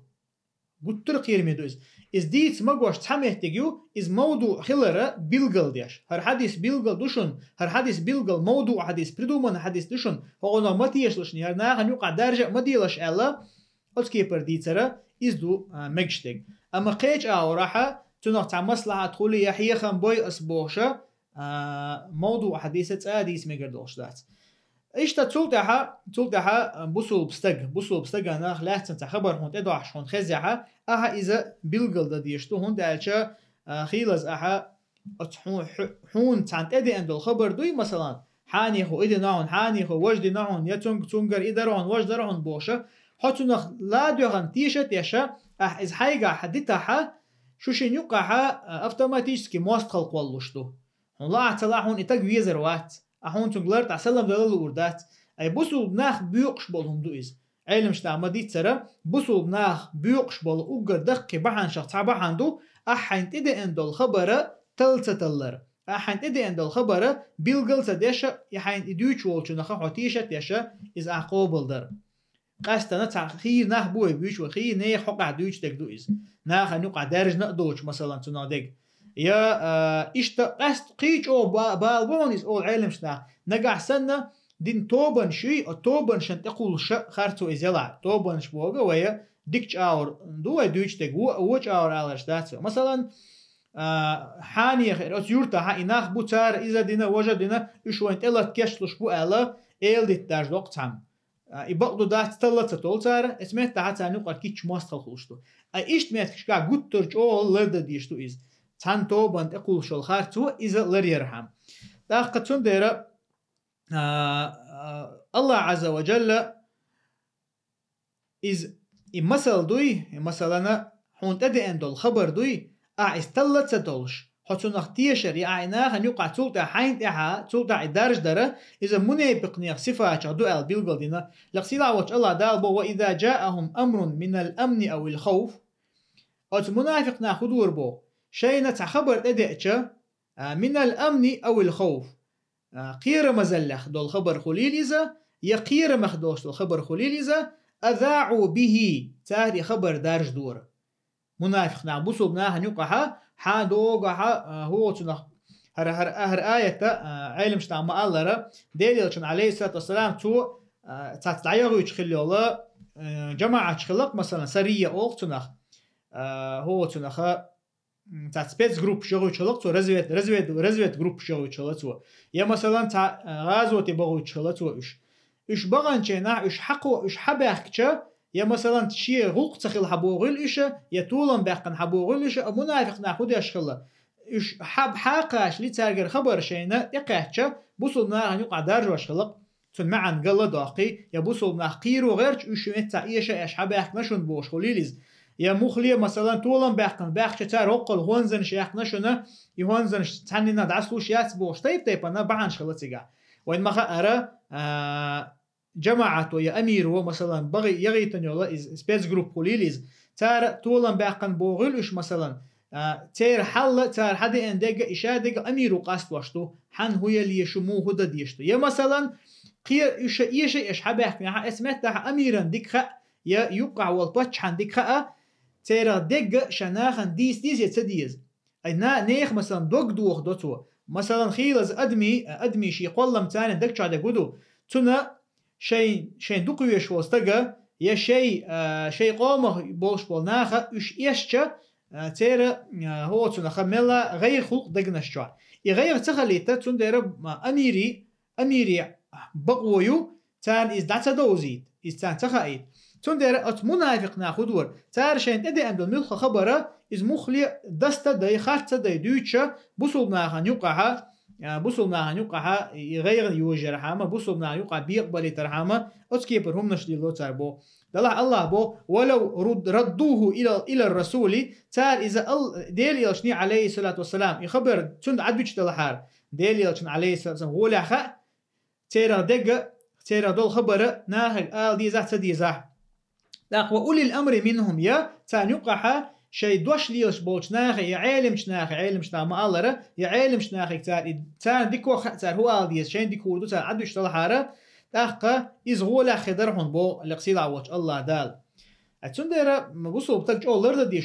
Speaker 1: إز ديت مقوش تحميه تجيو إز موضوع خلرة بيلقل ديش هر حديث بيلقل دوشن هر حديث بيلقل موضوع حديث بريدومن حديث دوشن هو ما تيشلشني هر ناخن يقع درجة ما ديلش ألا إسكيبر دي ترى إزدو مجشتك أما قيج راحة تنقطع مصلحة تقولي يحيى خنبوي أسبوشة موضوع حديثة حديث مجردوش دات إيش تولتها بوصل بستق أنا خلاص أنت خبر هون تدعش هون خزعها إذا بيلقل دا ديشتو هون دالشة خيلز هون تانت إدي عند الخبر دوي مثلا حاني هو إدي نعون حاني هو وجدي نعون تونجر إدرون وجدرون بوشة حتى لا دوغان تيشت يشا إذا حاجة حدتها شوشين يقعها أوتوماتيكي موست خلق والوشتو هون لا أعتلا هون إتاق ويزر وات هون تنقلر تعسلم دلال الوردات أي بوصل بناخ بيوقش بالهم دوئز علم شتا عمدي تسرى بوصل بناخ بيوقش بال أوغر دقي بحان شخص بحان دو أحين تدي عند الخبرة تلتلر أحين تدي عند الخبرة بيلقل تديشا يحين إدوش والشو نخا حتيشة يشا إذا أقوبل در قاستنا تخير ناخ بوي بيش وخير نيخ حقع دوش تك دوئز ناخ نقع درج نقدوش مثلا تنادق يا إشتا قاست قيج أو بالبونيز أو علم شنا نقع سنة دين توبن شيء توبن شن تقول خارتو إزيلا توبن شبوغا ويا ديكش أور دو دوش تك ووش أور على شتاتو مثلا حاني خير يورتا ها إناخ بوتار إذا دينا وجدنا إشوين تلا تكشلش بو ألا إل ديت درج وقتهم يبقدو دات تلت تولتار اسمه حتى نقع كيتش ماستل خلشتو إيش تمت كشكا قطرج أو لرد ديشتو إز تانتو بنت أقول شو الخارتو إذا لريرحم داقتون ديرا الله عز وجل إز مثل دوي مثلا حون تدي عند الخبر دوي استلت تولش حتى نختيشر يعناها نقع تولتا حين تها تولتا درج دره إذا منافق صفات دو البيلغل دينا لقسيلا وجه الله دالبو وإذا جاءهم أمر من الأمن أو الخوف أت منافق ناخدور بو شيء نتخبر تدعش من الأمن أو الخوف قير مزلخ دول خبر خليل إذا يقير مخدوش دول خبر خليل إذا أذاعوا به تاري خبر درج دور منافق نعبسوا بناها نقعها حادوغها هو تنخ هر آية علم شتا ما الله دليل عليه الصلاة والسلام تو تعيغو يشخلي الله جماعة شخلق مثلا سرية أو تنخ هو تنخ تاع سبيس جروب شغل يشخلق تو رزويت جروب شغل يشخلق تو يا مثلا تاع غازو تبغو يشخلق تو إيش بغن شينا إيش حقو إيش حبيخكشة يا مثلا شيء غوق تخيل حبوغل إيش يا طولن بيقن حبوغل إيش منافق ناخد يشخلق إيش حب حاقاش لي تاجر خبر شينا يقعتشة بوصلنا هنقع درجة شخلق تون معن قلة داقي يا بوصلنا قيرو غيرش إيش متى إيش إيش حبيخ نشون بوش خليليز يا مخلي مثلا طولن بيقن بيخشة تار هقل هونزن شيخ نشونه يهونزن تعنينا دعسلوش ياس بوش طيب أنا بعن شخلتيجا وين ما خأرة جماعة يا أمير مثلا بغي يغيتن يلا سبيس جروب خليليز تار طولن بيقن بوغلش مثلا تير حل تار حدا اندق إشادق أمير قاست واشتو حن هو اللي يشموه هدا ديشتو يا مثلا قير إيش حبيك نها اسمت ده أميرا دقة يا يقع والبتش حن دقة تير دق شناخن ديس يتسديز أي نيخ مثلا دوخ دوتو مثلا خيلز أدمي شي قلم تاني دق شعدا قدو تنا شين دقويش وستقى يا شيء قومه بولش بولناخه إيش إيشة تير هو تنا خملا غير خلق دقنش شوار يغير تخليته تندير أميري بقويو تان إز دعتا دوزيد إز تان تخايد تندير أت منافق ناخدور تار شين تدي عند الملخ خبره إز مخلي دستا داي خارتا داي دويتشا بوصلنا هنيقعها يغير يوجرها ما بوصلنا يقع بيقبل ترحمه أتكيبر هم نشلي لو تاربو دلع الله بو ولو ردوه إلى الرسول تار إذا ديل يلشني عليه الصلاة والسلام يخبر تند عدوش دلحار ديل يلشني عليه الصلاة والسلام هو لحق تيرا دول خبر ناهج دي زح تدي زح لق وأولي الأمر منهم يا تان يقعها شيء دوش ليش بولش ناخي يا عالم شنا ما الله يا عالم شناخي تان ديكو تار هو دي شين ديكو دو تان عدوش دلحار دقة إز هو لا خدرهم بو لقصيد عوج الله دال أتونديرا مبوسو بتاج أولر دي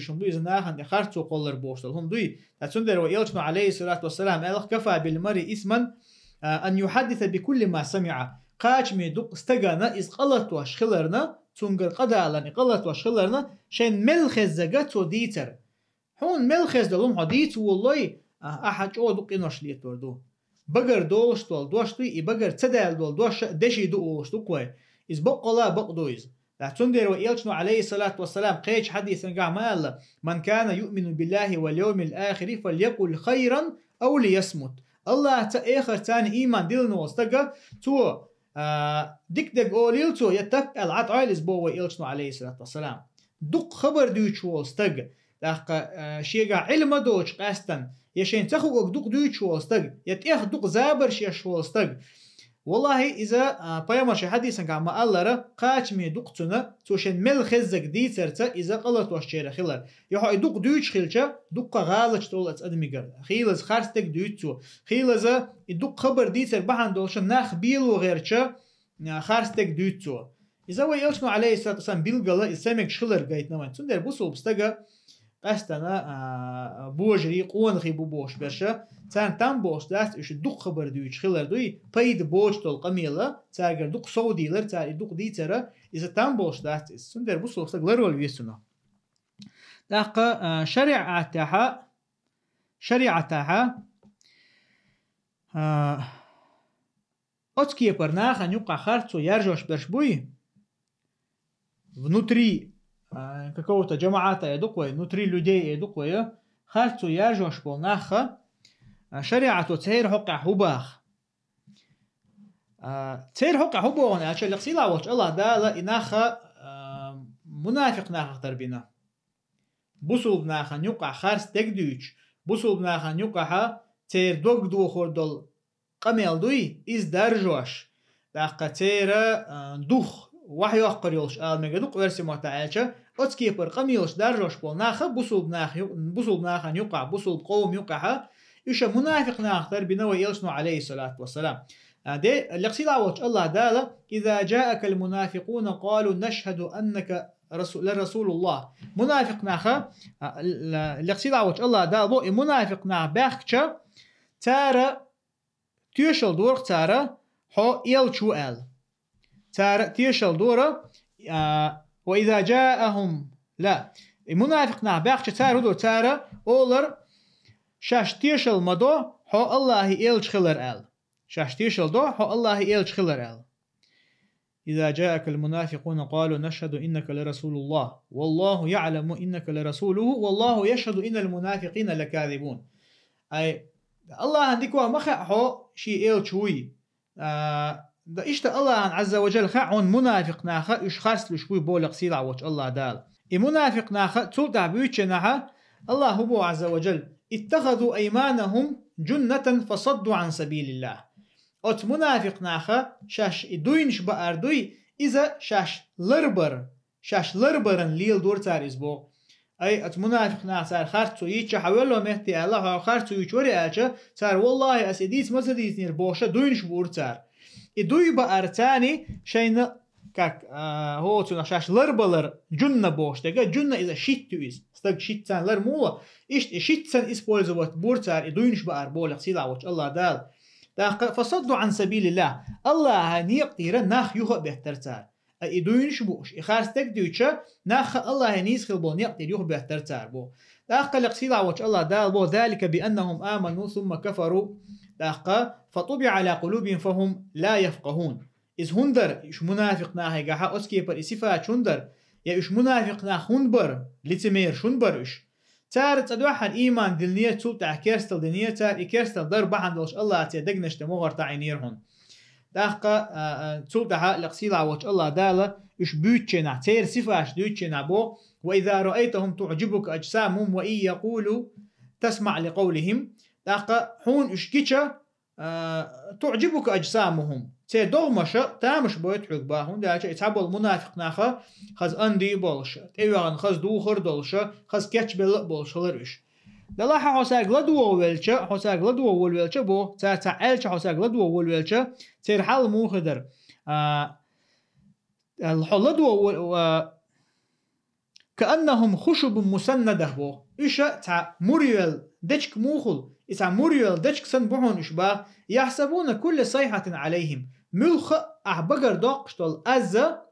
Speaker 1: شمدو إز ناخن خارتو قولر بوشتل هم دوي أتونديرا ويلشنا عليه الصلاة والسلام ألخ كفى بالمرء إثما أن يحدث بكل ما سمع قاش ميدوق استغانا إز قلت واشخلرنا تونغر قدالن قلت واشخلرنا شين ملخز زغاتو ديتر هون ملخز دلهم حديث والله أحد دوق إنوش ليتور دو بقر دوشتوي بقر تدال دوش دشي دوشتو كوي إز بقلا بقدويز لا تندر وإلشنو عليه الصلاة والسلام قيش حديث قال من كان يؤمن بالله واليوم الآخر فليقل خيرا أو ليصمت الله تأخر تاني إيمان دلنو واستقى تو دك أوليل تو يتفق العطاء الإسبوع وإلشنو عليه الصلاة والسلام دق خبر دوش واستقى شيغا علم دوش قاستن يشين تخوق دوق دوش واستق يتأخ دوق زابر شيش واستق والله إذا بيامر شي حديثا كما الله قاش مي دوقتنا توشن مل خزق دي ترتا إذا قلت واشيرا خلال يحو دوق دوش خلشا دوق غالش تولت أدميقر خيلز خارستك دوتو خيلز دوق خبر دي تر بحان دولشن ناخ بيل وغيرشا خارستك دوتو إذا ويلشنو عليه الصلاة والسلام بيلغلا إسامك شخلر قايتنا من تندر بوصل بستقى قاستنا بوجري قوان خيبو بوش برشا تان تام بوش داست إيش دوق خبر دويش خلر دوي بايد بوش تول قميلة تاجر دوق سعوديلر تاجر دوق ديترا إذا تام بوش داست سندر بوصل بستقى لرول ويسونا داقة شريعتها أتكي برناخ أن يقع خارцу يرجوش برشبوي внутри какого-то джамаата едуквой, внутри людей едуквой, харцу яжош полнаха, шариату цейр хока хубах. Цейр хока хубах, а че лексила воч Аллах дала инаха منافق наха тарбина. Бусул наха нюка харс тегдуч, бусул наха нюка цейр дог духордол قميل دوي إز درجوش. دقة цейр дух وحي أخر يلش مجدوق ورسي متعالشة أتكيبر قميلش درجوش بالناخ بوصل بناخ يقع بوصل قوم يقعها إيش منافق ناختر بنوى يلشنو عليه الصلاة والسلام ده اللي قصيد عوض الله دالة إذا جاءك المنافقون قالوا نشهد أنك لرسول الله منافق ناخا لقصيد عوج الله دالبو منافق نا باخشة تارا تيشل دور تارا حو يلشو ال تارا تيشل دور وإذا جاءهم لا منافق نا باخشة تارا دور تارا أولر شاش تيشل مدو حو الله يلش خلر ال شاش تيشل دو حو الله يلش خلر ال إذا جاءك المنافقون قالوا نشهد إنك لرسول الله والله يعلم إنك لرسوله والله يشهد إن المنافقين لكاذبون أي الله عندك ومخ حو شيء إل شوي ده إيش الله عز وجل خعون منافق ناخا إيش خاص لشوي بولق سيلا وش الله دال منافق ناخا تولد بيوتش ناخا الله هو عز وجل اتخذوا أيمانهم جنة فصدوا عن سبيل الله ات منافق ناخا شاش دوينش باردوي إذا شاش لربرن ليل دور تاريز بو أي ات منافق ناخا خارتو يتش حولو مهتي الله خارتو يتوري أجا تار والله أسيديس مسديس نير بوشا دوينش بور تار دوي بارتاني شين كاك هو تنا شاش لربلر جنة بوش تجا جنة إذا شيت إز استق شيت سان لر مولا إيش شيت سان إسبوزوات بور تار دوينش بار بولق سيلا وش الله دال فصدوا عن سبيل الله الله نيقتير ناخ يخ بهتر تار إدوينش بوش إخارستك دويتشا ناخ الله نيسخل بو نيقتير يخ بهتر تار بو داقا لقسيلا وش الله دال بو ذلك بأنهم آمنوا ثم كفروا داقا فطبع على قلوبهم فهم لا يفقهون إذ هندر إش منافق ناهي قاها أسكي بر إسفات هندر يا إش منافق ناخ هنبر لتمير شنبر إش تارت أدوحن إيمان دلنية تسوبتع كيرستل دنية تار إكيرستل در بحن دلش الله تيدقنش تموغر تعينيرهن داقا تسوبتع لقسيلا وش الله دالا إش بيوتشنا تير صفاش دوتشنا بو وإذا رأيتهم تعجبك أجسامهم وإن يقولوا تسمع لقولهم داقا حون إش كيتشا تعجبك أجسامهم تي دوغمشا تامش بويت عقباهم داچا يتعبوا المنافق ناخا خز أندي بولش تيوغن خز دوخر دولشا خز كيتش بل بولشلرش دلاحا حساق لدو ولچا حساق لدو ولچا بو تعالچا حساق لدو ولچا تيرحال موخدر الحلدو كأنهم خشب مسندة بو إيشا تا مريول دجك موخل إذا مريول دجك سن بحون إشباه يحسبون كل صيحة عليهم ملخ بقر دوقشتول أزا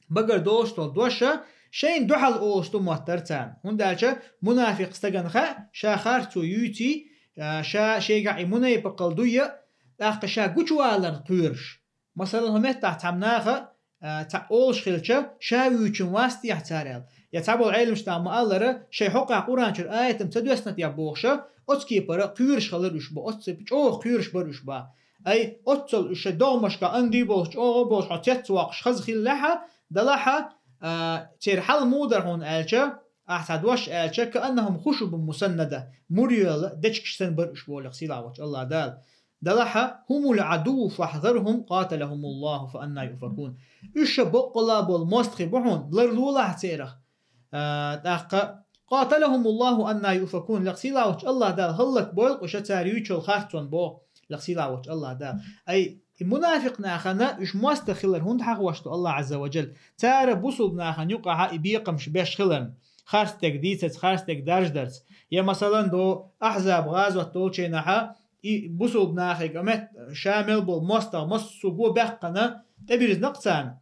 Speaker 1: بقر دوشتول دوشا شين دوحل أوستو موترتان هندالشا منافق استغنخا شا خارتو يوتي شا شيقع إموني بقلدوية داق شا قوشوالن قيرش مثلا همت تحت عمناخا تأولش خلشا شا يوتشن واستي يحتاريل يتعبوا العلم شتا مقالرة شي حقا قرآن شر آية تمتدوسنت يبوخشا أتكي برا قيرش خلرش با أتسي بيش قيرش برش با أي أتصل إيش دومش كأندي بولش بولش حتيت واقش خز خلها دلها تيرحل مودر هون ألشة أحسد وش ألشة كأنهم خشب مسندة مريول دشكشتن برش بولق سيلاوش الله دال دلها هم العدو فاحذرهم قاتلهم الله فأنا يؤفكون إيش بقلا بالمستخ بحون لرلولا تيرخ قاتلهم الله أنا يؤفكون لقسيلاوش الله دال هلك بولق وشتاريوش الخارتون بو لقسيلا وش الله دا أي منافق ناخنا إيش مستخلر هند حق وشتو الله عز وجل تار بوصل ناخن يقع إبيقم شبيش خلن خارستك ديتس خارستك درجدرس يا مثلا دو أحزاب غازوة تولشي ناحا بوصل ناخك أمت شامل بالمستغ مصو بحقنا تبرز نقصان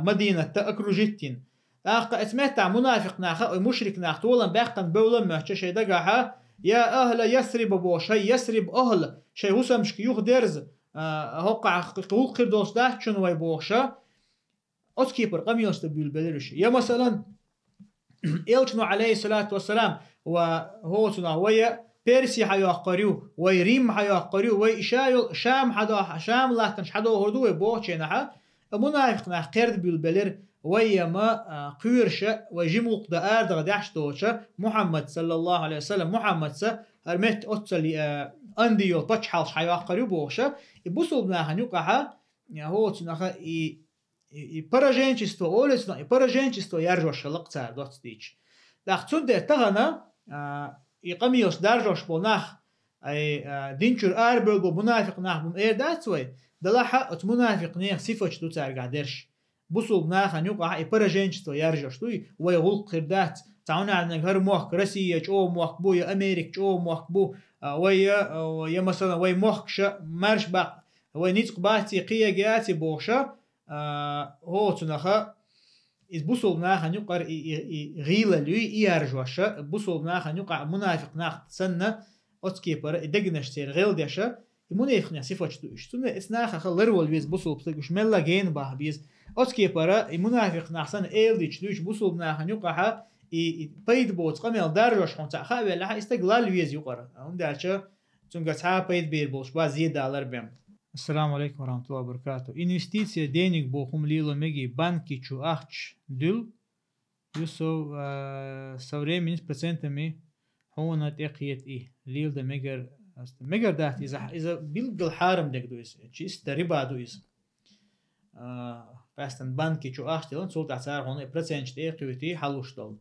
Speaker 1: مدينة تأكروجيتين أخ اسمه منافق ناخا مشرك ناخ طولا بحقن بولا مهتش شي دقاها يا أهل يثرب بوشي يثرب أهل شي وسمش كيوخ درز هقع قوق قردوس ده شنو بوشا أسكيبر قميوس تبيل بلرش يا مثلا إلشنو عليه الصلاة والسلام وهو تنا ويا بيرسي حياقريو ويريم حياقريو ويشايل شام حدا شام لاتنش حدا هردو بوشي نها منافق نح قرد بالبلر ويا ما قيرشة وجموق دا أردغ داشتوشة محمد صلى الله عليه وسلم محمد هرمت أتصل أنديو بتشحالش حياقريو بوشة يبوصل بناها نيوكاها هو تناها يبرجينشستو أولسنا يبرجينشستو يرجوش لقتار دوت ديش داختون ده تغنى يقميوس درجوش بوناخ دينشور أربل بمنافق ناخ بم إير داتسوي دلاحة منافق نيخ صفة دو تارجع درش بوصل ناخن يقع إبرجنش تو يرجش توي ويغلق خردات تعاون عندنا غير موك روسيا جو موك بو يا أمريكا جو موك بو ويا مثلا ويا موك شا مارش بق ويا نيتق باتي قيا جاتي بوشا هو تنخا إذ بوصل ناخن يقع غيلة لوي يرجوشا بوصل ناخن يقع منافق ناخ سنة أتكي برا إدقنش تير غيل ديشا منافق نصيفة توش تنا إسناخ خلر والبيز بوصل بتقولش ملا جين باه بيز أتكي برا منافق نحسن إيل ديش توش بوصل ناخن يقع بيد بوت قميل درجش خون تأخذ ولا استقلال ويز يقرأ هم دارشة تنقطع بيد بير بوش بازيد دولار بيم. السلام عليكم ورحمة الله وبركاته. Инвестиция денег бохум лило меги банки чу ахч дул юсо со временем с процентами هون تقيت إيه ليل ده مجر ده إذا بيلقى الحارم ده دويس شيء ربا دويس فاستن بانكي شو أشتغل سولت عسار هون برسنج تقيتي حلوش دول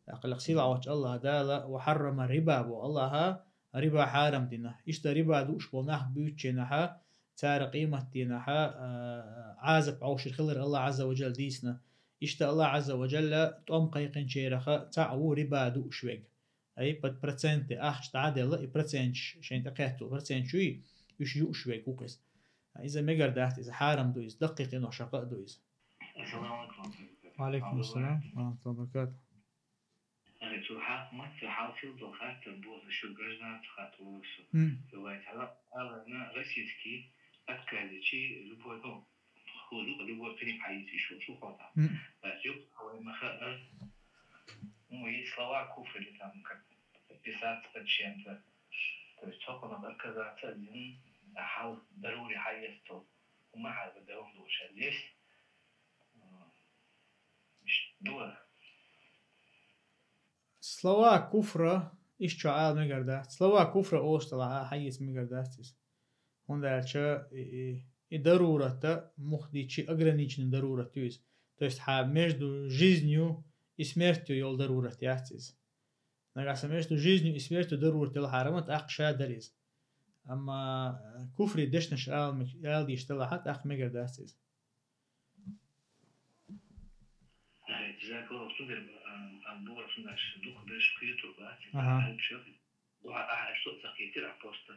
Speaker 1: أقل قصير عوج الله دالا وحرم الربا والله ربا حارم دينا إيش ربا دوش بوناه بيوتشينها تار قيمة دينها عازب عوش الخلر الله عز وجل ديسنا إيش الله عز وجل تقوم قيقن شيرخا تعو ربا دوش ويج أي بت% أخش تعادل لا %، شين تقيتو % شوي يوش ويج وقس إذا مجر دهت إذا حارم دويز دقيق إنه شقاء دويز.
Speaker 5: السلام عليكم.
Speaker 1: وعليكم السلام ورحمة الله وبركاته.
Speaker 5: أنا تروح ما تروح في الضغط تبوظ شو جرنا تخاطوس. لوايت هلا أنا رسيتكي أكاد شيء لبوه هو لبوه فيني بحياتي شو قطع. بجوب هو ما خاطر مو يسلوا كوفر اللي تام كان بيسات أشياء تشوفنا بركزات تزين أحاول ضروري حياته وما حد بدهم دوش ليش مش دول
Speaker 1: سلوا كفرة إيش شعال مقردات سلوا كفرة أوستلا حيس مقرداتيس هون دارشة ضرورة مخديشي أغرانيشن ضرورة تيس то есть между жизнью и смертью يول ضرورة تياتيس نقاسم между жизнью и смертью ضرورة الحرمات أقشى دريز أما كفر دشنش آل دي اشتلاحات أخ مقرداتيس
Speaker 5: جزاك الله خير أبو رسولش دوك بيش كيتو بات دوها أحد صوت كتير عبوستا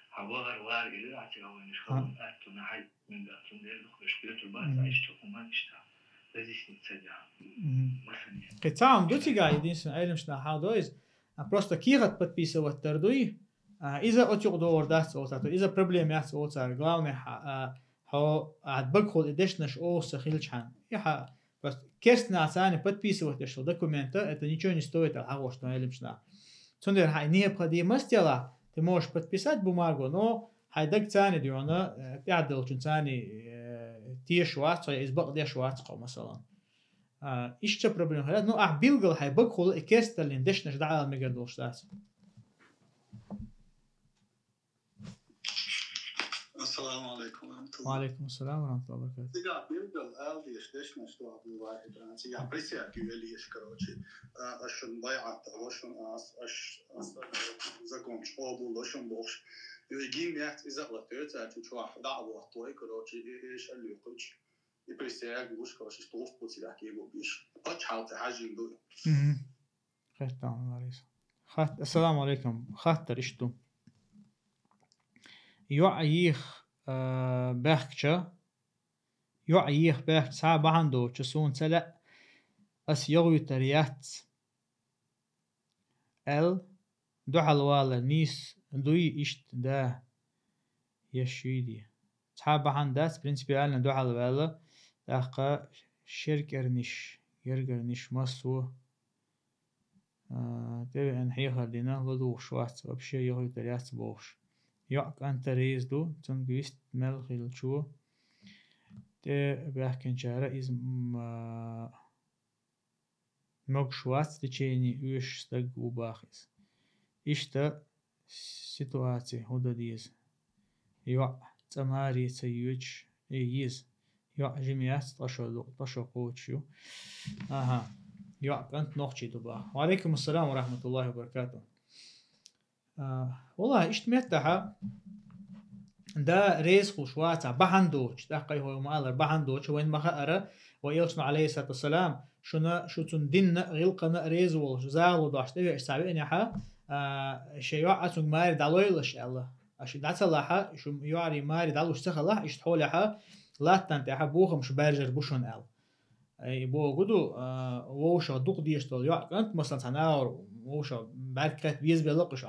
Speaker 5: حوار وار إلى عتيقون يشخون أتونا حي من أتون دير دوك بيش كيتو بات عيشتو وما نشتا لذيذ نتسجع مثلا
Speaker 1: قطعم دوتي قاعدين سن أيلم شنا حادويز просто кират подписывать тордуи إذا أتيق دور داس أوتاتو إذا проблем яц أوتار главное هو عتبقول إدشنش أو سخيلش حن يح بس كيست ناساني подписывать эшло документы это ничего не стоит алхаго что أيلم шна цундер хай необходимость дела ты можешь подписать бумагу но хайдак цани дюна تعدل чун цани تيش واتس يا إسبق ديش واتس قو مثلا إيش تبربلم هلا نو أعبيلقل هاي بقول كيست اللي ندش نش دعاء المقدوش داس.
Speaker 6: السلام عليكم ورحمة الله.
Speaker 1: وعليكم السلام ورحمة الله وبركاته.
Speaker 6: تيجا بيلقل آل ديش نش تو عبد الواحد أنا تيجا بريسيا كيولي إشكروشي أشون بيعة أشون أش زكون شوابو لشون بوش يجيم يحت إذا قلتت أشوف واحد دعوة طوي كروشي إيش اللي يقولش يبريسيا جوش كروشي طوف بوتي لكي بوبيش بتش حالت حاجين دول.
Speaker 1: خير تمام عليك. خات السلام عليكم خاطر إشتو يعيخ بحكشة يعيخ بحك صعب عنده تشسون سلا أس يغوي تريات دعال والا نيس دوي إشت دا يشيدي صعب عنداس برنسبيالنا دعال والا داقا شركرنش يرجرنش مسو تبي أنحيها لنا لدو شوات وبشي يغوي تريات بوش يعك أنت ريز دو تنقيست ملخي شو بحكي شارع إز مقشوات تشيني ويش استق وباخس إشتا سيتواتي هودا ديز يع تماري تيوج إيز يع جميعات طشو قوتشو يع أنت نوخشي دبا. وعليكم السلام ورحمة الله وبركاته. والله إشت متها دا ريز خوش واتع بحندوش دا قي هو مالر بحندوش وين ما خأرة ويلشنا عليه الصلاة والسلام شو تندين غلقنا ريز والش زاغلو داش تبي سابقني حا شيء عتون ماري دالويلش الله عشان دعتلاحا شو يعري ماري دالوش تخلح يشتحولها لا تنتحا بوخم شو برجر بوشون ال اي بو قدو ووشا دوق ديشتول انت مثلا تناور ووشا بركت بيز بلقش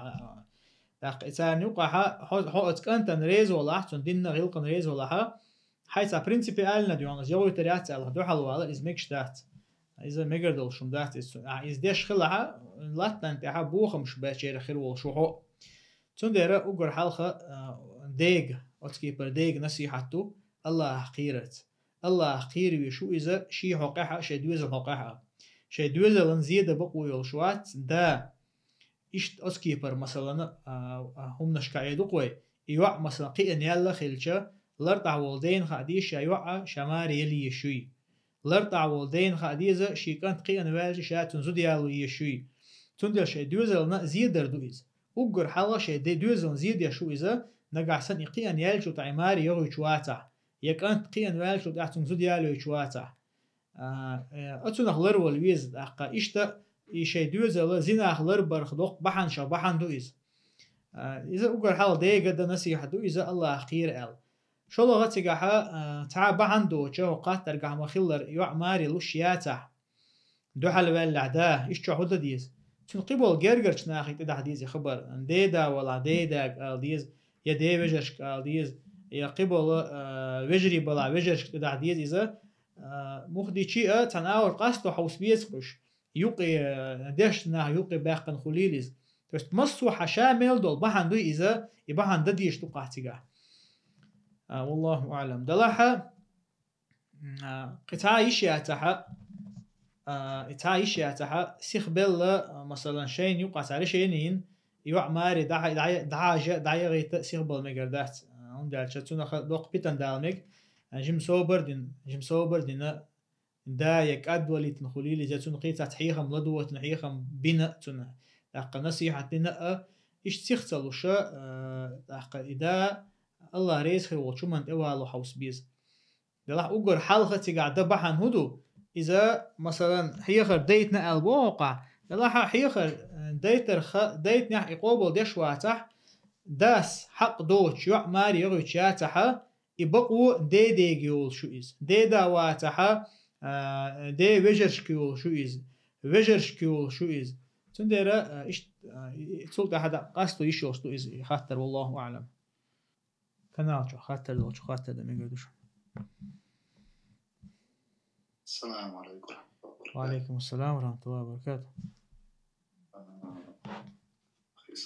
Speaker 1: داق إتاني وقع حق أنت نريز ولا أحسن ديننا غيلق نريز ولا ها حيث برينسيبي ألنا ديونا جوي تريات على دو حلو على إز ميكش دات إذا ميجردل شو دات إز ديش خلها لا تنتهى بوخم شو باشير خير وشو حق تندير أجر حلقة ديج أتكيبر ديج نصيحته الله خيرت الله خير وشو إذا شيء حقها شيء دوز حقها شيء دوز لنزيد بقوي الشوات دا إشت أسكيبر مثلا هم نشكايدو قوي يوع مثلا قين يلا خلشة لرتع والدين خاديش يوع شمار يلي يشوي لرتع والدين خاديزة شيكانت قين والج شاتن زود يالو يشوي تندل شيء دوزلنا زيدر دويز وقر حلا شيء دي دوزلن زيد يشوي إذا نقع سن قين يالجو تعماري يغو يشواتع يكانت قين والج تحتن زود يالو يشواتع أتنخ لرول ويز أقا إشتا شيء دوزة زنا خلر برخدوق بحن شو بحن دويز إذا أقول حال ده قد نصيحة دويزة الله خير ال شو لغة تجاها تع بحن دو جو قاتر جا مخلر يوع ماري لوشياته دو حال والعدا إيش شو حدا ديز تنقبل جرجرش ناخي تدا ديز خبر ديدا ولا ديدا قال ديز يا دي وجرش قال ديز يا قبل وجري بلا وجرش تدا ديز إذا مخدي شيء تناور قصده حوس بيسكش يوقي دشنا يوقي باقن خليليز تست مصو شامل دول بحن دو إذا يبحن دديش تقاعتيجا والله أعلم دلها قطع يشياتها يشياتها سيخ بلا مثلا شين يوقع على شينين يوع ماري دعاجة غيت سيخ بل مقردات عند شتونا دوق بيتن دالمك جيم سوبر دينا دا يكاد ولي تنخلي لي جاتون قيتا تحيخم لدوة تنحيخم بنا تنا لقى نصيحة تنا إيش تيختلو شا لقى إذا الله ريس خير وشو من إوالو حوس بيز دلح أقر حلقة تقعد بحن هدو إذا مثلا حيخر ديتنا الواقع دلح حيخر ديتنا إقوبل ديش واتح داس حق دوش يوع ماري يغيش ياتحا يبقوا دي جيول شو إز دي دا واتحا دي وجرشكيول شو إز وجرشكيول شو إز تنديرا إيش تسولت هذا قصده يشوش تو إز خاطر والله أعلم كنال شو خاطر ده ميقدوش.
Speaker 6: السلام عليكم.
Speaker 1: وعليكم السلام ورحمة الله وبركاته.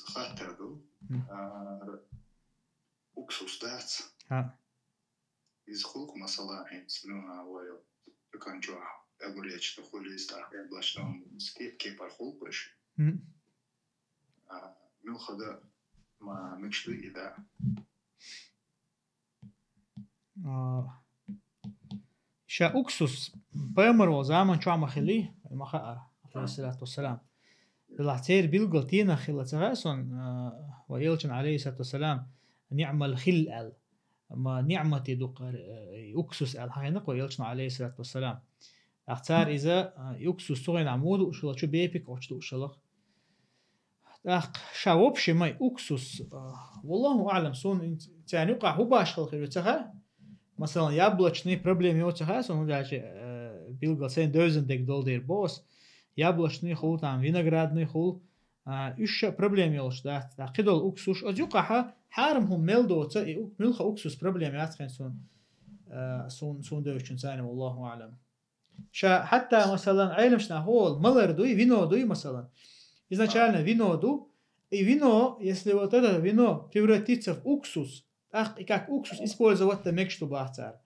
Speaker 6: خاطر دو أكسوس دات.
Speaker 1: ها.
Speaker 6: يزخلق مثلا عين سنوها ويا كان جوا أقول يش تقول يستحق بلاشتون سكيب كيبر خلقش. من خدا ما مشتو إذا.
Speaker 1: شا أكسوس بيمر وزمان شو عم خليه ما خاء عليه الصلاة والسلام. بالعتير بيلقلتينا خلة تغاسون ويلشن عليه الصلاة والسلام نعم الخل ما نعمة يدق أكسوس هاي نقول يلشن عليه الصلاة والسلام. اختار إذا أكسوس صغير عمود وشلا شو بيبك وشتو وشلا. شاوب شيء ما أكسوس والله أعلم صون تاني وقع هو باش خلقي تها مثلا яблочный проблем его тها صون داش بيلقى سين دوزن دك دول دير بوس яблочный خول там виноградный خول إيش проблем يلش ده قدول أكسوس أزيقها حارمهم ملدو تا ملخ أكسوس проблем ياتخن صون دوشن ثاني والله أعلم. شا حتى مثلا علمشنا هول ملر دوي вино دوي مثلا изначально вино ду и вино если вот это вино превратится в уксус и как уксус использовать это мекшту бахтар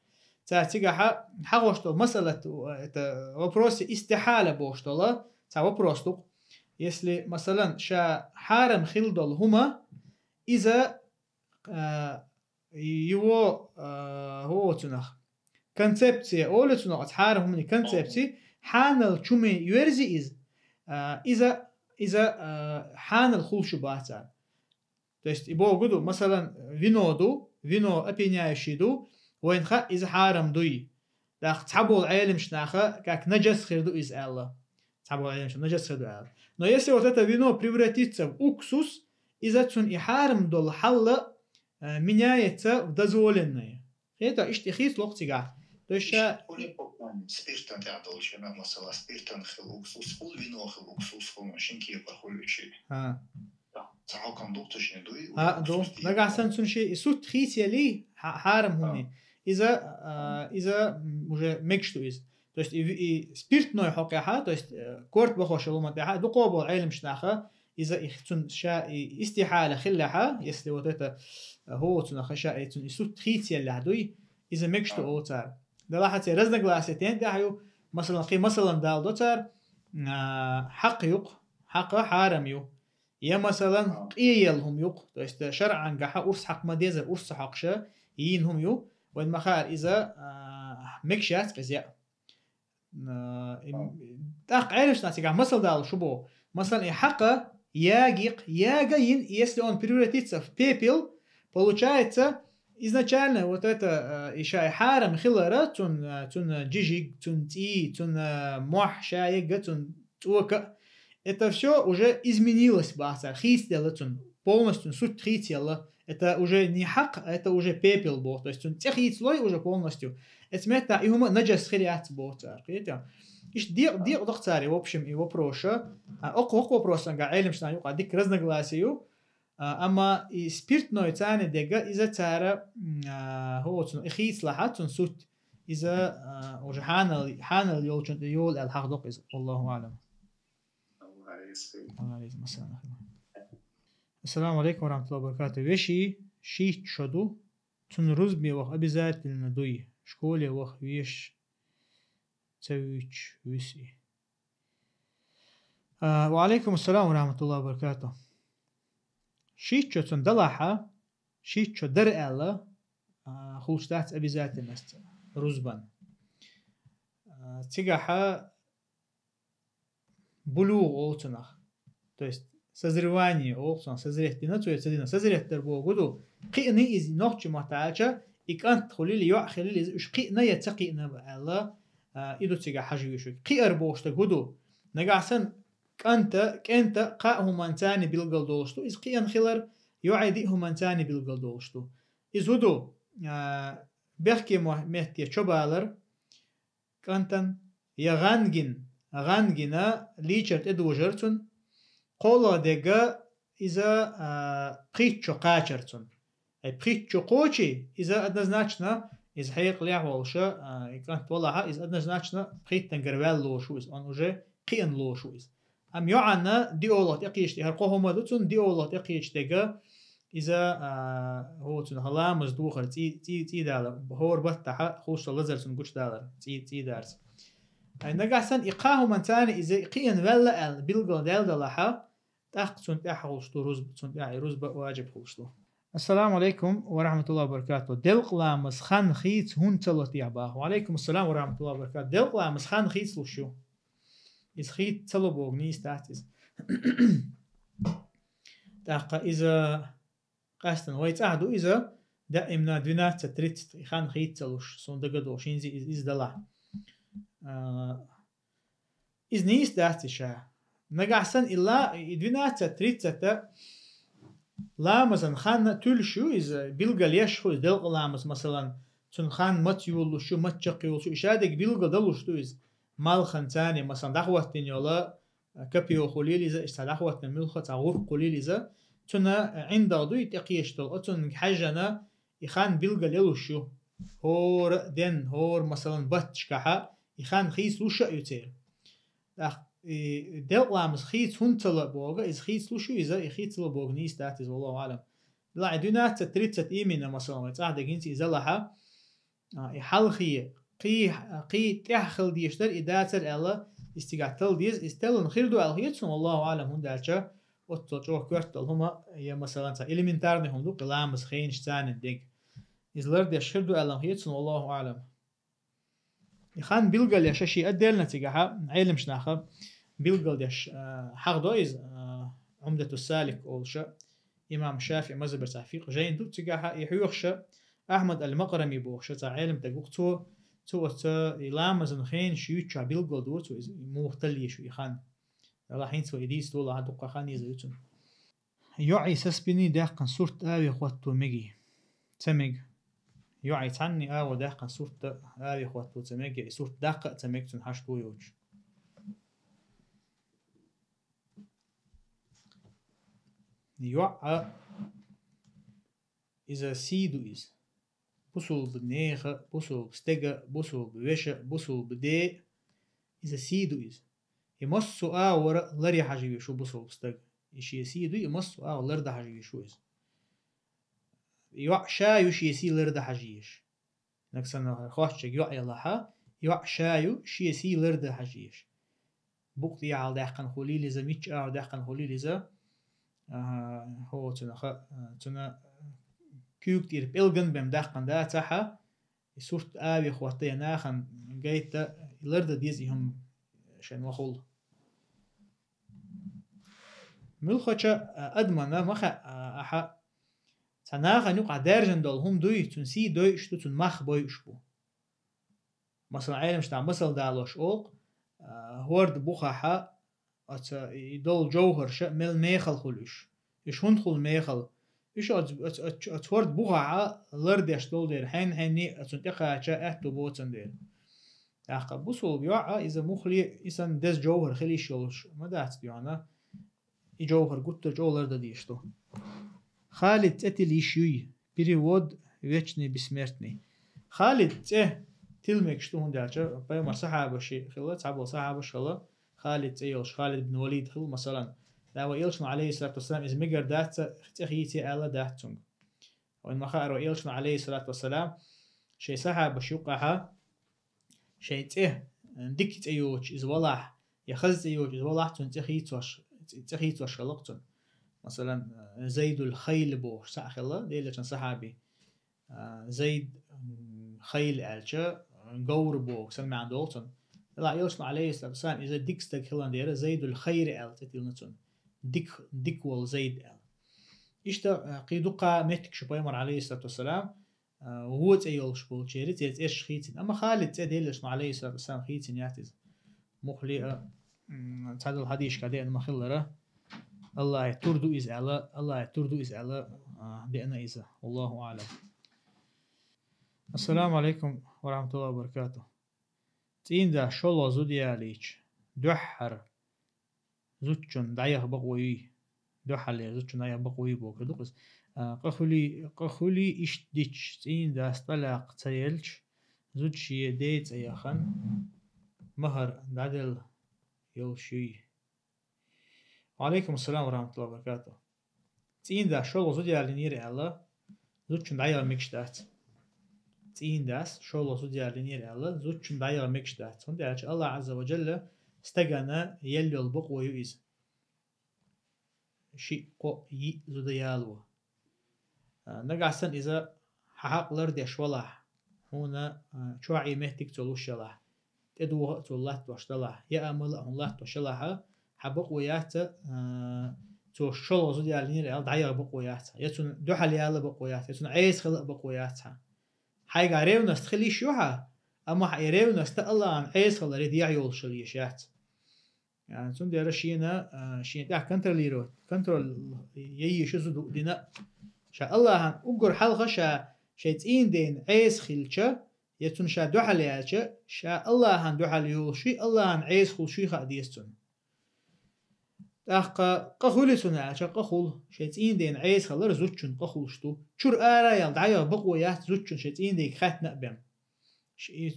Speaker 1: تاتيجا حاجة что مسألة это вопросе استحالة بوشتلا تا вопрос тук если مثلا شا حارم خلدل هما إذا его هو تنخ концепция أول تنخ حارم هم концепции حانل чуме يورزي إذا حان الخول شو باتر. то есть يبغى يقولوا مثلا вино ду فينو أبينيايشي دو وين خا إذا حارم دوي داخ تحبوا العالم شناخا كاك نجس خير دو إز الله تحبوا العالم شناخا نجس خير دو الله но если вот это вино превратится в уксус إذا تون إحارم دول حل меняется в дозволенное это اشتخيص لوقتيغا то есть
Speaker 6: спиртан تعطوشنا مثلا спиртан خل уксус فول вино خل уксус فول شنكي بخولشي تعال кондуктор دوي
Speaker 1: دو نقاسن تون شيء سوت خيس يلي حارم هوني إذا уже مكشتو إز то есть и спиртной حقيقة то есть كورت بخوش لوما تاعها دو قوبو علم شناخه إذا يختون شاء استحالة خلها يسلي وتتا هو تون خشاء تون يسوت خيس يلي هدوي إذا مكشتو أوتار ده لاحظ رزنا جلاسيتين ده مثلا قي مثلا دال دوتار حق يق حق حارم يو يا مثلا قيلهم يق تو است شرعا جح أرس حق ما ديزر أرس حقشة ينهم يو وين مخار إذا مكشات كزيا تاق عرفش ناتي جح مثلا دال شو بو مثلا حق ياجيق ياجين если он превратится в пепел получается изначально вот это ишай харам хилара тун джижиг тун ти тун мох шайга тун тука это все уже изменилось баса хистела тун полностью суть хитела это уже не хак это уже пепел бо то есть тун техитлой уже полностью это мета и хума наджас хириат бо видите иш дир дохтари в общем его проша око вопрос анга علم شنا يقع ديك разногласию أما спиртной تاني دقة إذا ترى هو تون إخيس لحد تون سوت إذا وجه حانل يول الحق دق إذا والله أعلم. السلام عليكم ورحمة الله وبركاته. وشي شيء شدو تون رزبي وخ обязательно دوي شكولي وخ ويش تسويش ويسي. وعليكم السلام ورحمة الله وبركاته. شيء تون دلحة شيء در الله خلصت обязательно است رزبان تيجاها بلوغ أوتناخ то есть созревание أوتنا созреть не то есть один созреть тербо году قيني إز نوع محتاجة إكانت خليل يأخليل إز إيش قينا يتقينا بالله إدو تيجا حاجة يشوف قير بوشت جودو نجاسن كأنت قاهم أنتاني بالقل دوشتو إز قيان خلر يعيدهم أنتاني بالقل دوشتو إز هدو بحكي مهتي شبالر كأنتن غانجنا ليشرت إدو جرتون قولا دقا إذا قيتشو قاچرتون أي قيتشو قوشي إذا однозначно إذا حيق ليعوالشا كانت والله إذا однозначно قيتن قروال لوشو إذا أن уже قيان لوشو إذا أم يعنا دي أولاد يقيش دي هرقوهم دوتون دي أولاد يقيش دقا إذا هو تون هلامز دوخر تي دالر هور بطحا خوش لزرسون قوش دالر تي دارس نقاسن إقاهم أنتاني إذا إقيان ولا بالقل دال دالحا تأخذون تأخذ روز روز واجب خوشلو. السلام عليكم ورحمة الله وبركاته. دلق لامس خان خيت هون تلت يعباه. وعليكم السلام ورحمة الله وبركاته. دلق لامس خان خيت لشو. إذا خيت تلبوغ نيس تحتز. تأخذ إذا قاستن ويتعهدوا إذا دائما دينات تريت خان خيت تلوش صندوق شينزي إذا دلع. إذا نيس تحتز شا. نقاسن إلا دينات تريت لامزن خان تلشو إذا بيلقى يشخو دلق لامز مثلا تون خان مت يولشو مت شقيولشو إشادك بيلقى دلشتو إذا مال خان تاني مثلا دعوة تنيولا كبيو خليل إذا استدعوة تنملخة تعور قليل إذا تنا عند عضو يتقيشتل أتون حاجنا إخان بيلقى يلشو هور دين هور مثلا باتشكحا إخان خيس لوشا يتير دلق لامز خيت هنتلا بوغا إز خيت لوشو إذا خيت لبوغ نيس تاتيز والله أعلم لا دونات تريتت إيمينا مثلا ويتعهد جنسي إذا لها يحلخي قي تحخل ديشتر إداتر ألا استقعتل ديز استلن خيردو الخيتسون والله أعلم هون دالشا وتوجه كرتل هما يا مثلا إليمنتارني هم دوك لامز خينش تاني ديك إز لرد يشخردو الخيتسون والله أعلم يخان بيلقى يشاشي أدلنا تيجاها علم شناخه بيلقى يش حق دويز عمدة السالك أول شيء إمام الشافعي مذهب التحقيق جين دو تجاه يحيوخش أحمد المقرمي بوخش تعلم تجوك تو إلام زنخين شيوتشا بيلقول دو تو مختلي شو يخان الله حين تو إديس دو الله دقة خان يزيتون يعي سسبني داقن صورت آوي خواتو مجي تمج يعي تعني آو داقن صورت آوي خواتو تمج صورت داقة تمج تنحشتو يوج يوع إذا سيدو إز بوصل بالنيخة بوصل بستجا بوصل بوشة بوصل بدي إذا سيدو إز يمسو ورا لري حاجة شو بوصل بستجا إيش يسيدو يمسو لرد حاجة شو إز يوع شايو شي يسي لرد حاجيش نكسن خوش يوع يلاها يوع شايو شي يسي لرد حاجيش بوقت يعال داقن خولي لزا ميتش داقن خولي لزا هو تنا كيوك تير بيلغن بهم داقن دا تاحا صورت آوي خواتي ناخن جايتا لرد ديزيهم شن وخول ملخوشا أدمنا مخا أحا تناخا نوقع دارجن دول هم دوي تنسي دوي اشتو تن مخ بوي اشبو مثلا عالم شتا مثل دالوش اوق هورد بوخاحا يدول جوهر شا مل ميخل خلوش إيش هندخل ميخل إيش أتورد بوخاحا لردش دول دير حين أتنتقى شا أهتو بوتن دير أخا بوصل بيوعا إذا مخلي إسان دز جوهر خليش يولش ما دات ديوانا جوهر قلت جوهر دا ديشتو خالد تأتي شوي بريود ويشني بسمرتني خالد تلمك شتو هندالجا بيوم صحابة شي خلا تعبوا صحابة شلا خالد يلش خالد بن وليد خل مثلا داو يلشن عليه الصلاة والسلام إذا مقر دات تخيتي آلا داتون وإن ما خاروا يلشن عليه الصلاة والسلام شي صحابة شوقها شي دكت أيوش إذا والله يخز أيوش إذا والله تخيتوش خلقتون مثلا زيد الخيل بوش ساخ الله ديلا كان صحابي زيد خيل ألشا جور بوك سمع عن دولتون لا يوصل عليه الصلاة والسلام إذا ديكستك هلان ديرا زيد الخير أل تتيلنتون ديك وال زيد أل إشتا قيدوقا متك شبايمر عليه الصلاة والسلام وهو تأيول شبول شيرت يتأش خيتين أما خالد تأديلش عليه الصلاة والسلام خيتين يعتز مخلي تعدل الحديث كده ما خلره الله يتردو إز ألا الله يتردو إز ألا دينا إذا والله أعلم. السلام عليكم ورحمة الله وبركاته. تين دا شلو زوديا ليش دوحر زوجن دايخ بقوي دوحر لي زوجن دايخ بقوي بوك دوقس قخولي إش ديش تين دا استلاق تيلش زوجي ديت أيخن مهر دادل يلشي. وعليكم السلام ورحمة الله وبركاته. تين دا شلو زوديا لنير ألا زوجن دايخ مكشتات تين داس شلو زوديا لنير ألا زوجن دايخ مكشتات هون داش الله عز وجل استجنا يلي البقوة يؤيز شيء قو ي زوديالو نقعسن إذا حق لردش ولا هنا شوعي مهتك تلوش لا تدوه تولات توشتلا يا أمل الله توشلها حبقويات تو شلو زوديا لنير ألا دايخ بقويات يتون دوحل يالا بقويات يتون عيس خلق بقوياتها حاجة ريو نستخلي شوها أما حيريو نست الله عن عيس خلق ريديع يول شليشات يعني تون دير شينا شين تاع كنتروليرو كنترول يي شزو دينا شا الله عن أجر حلقة شا تين دين عيس خلشة يتون شا دوحل يالشة شا الله عن دوحل يول شي الله عن عيس خل شي خاديستون قخولي سنة قخول شيتين دين عيس خلر زوجن قخولشتو شور آرا يلدعيا بقويات زوجن شيتين ديك خات نقبم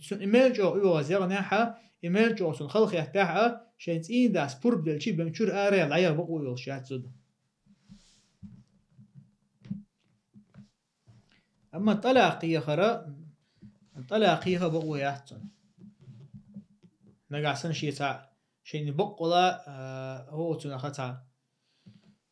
Speaker 1: سن إمالجو إيوه زيغناحا إمالجو سن خلق يحتاحا شيتين داس بورب دلشي بم شور آرا يلدعيا بقوي والشيات زود أما طلاقية خرا طلاقية بقوياتن نقعسن شيتا شيء بقولا هو تنخطع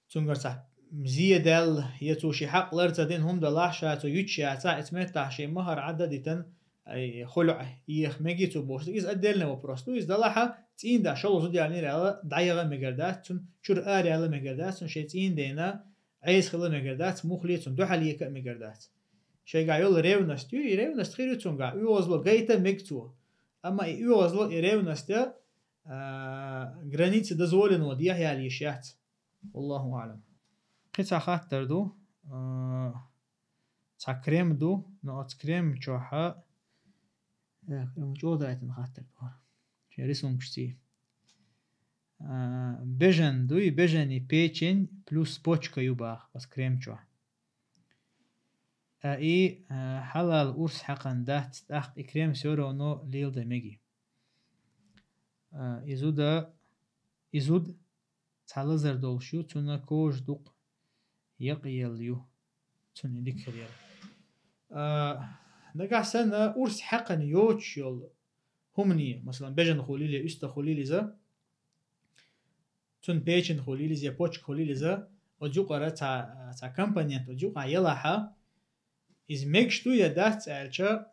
Speaker 1: تنقرتع مزيدل يتوشي حق لرتدين هم دلاحشة يتشيعتا اتمتع شيء مهر عددتن اي خلع يخمجي تبوش إذا أدلنا وبرستو إذا دلاحة تين دا شلو زودي على نير على دعيغة مقردات شور آري على مقردات شيء تين دينا عيس خلا مقردات مخليتون دو حالية كمقردات شيء قاعد يقول ريونست ريونست خيرتون قاعد يوزلو جيتا مكتو أما يوزلو ريونست границы дозволенного дияли шят والله أعلم قطع خاطر دو تكريم دو نقط كريم جوحة جودة خاطر شيء رسم كشتي بيجن دوي بيجني بيتشن بلس بوچка يباخ بس كريم جوح اي حلال أورس حقن دات تأخذ كريم سورو نو ليل دمجي إزود تعلزر دولشو تونا كوش دوق يقيليو تون ذكر يل نقع سنة أورس حقن يوتش يل همني مثلا بيجن خوليلي است خوليلي زا تون بيجن خوليلي زا بوچ خوليلي زا وجوق را تا كمبانيانت وجوق يلاها إز ميكشتو يدات ألشا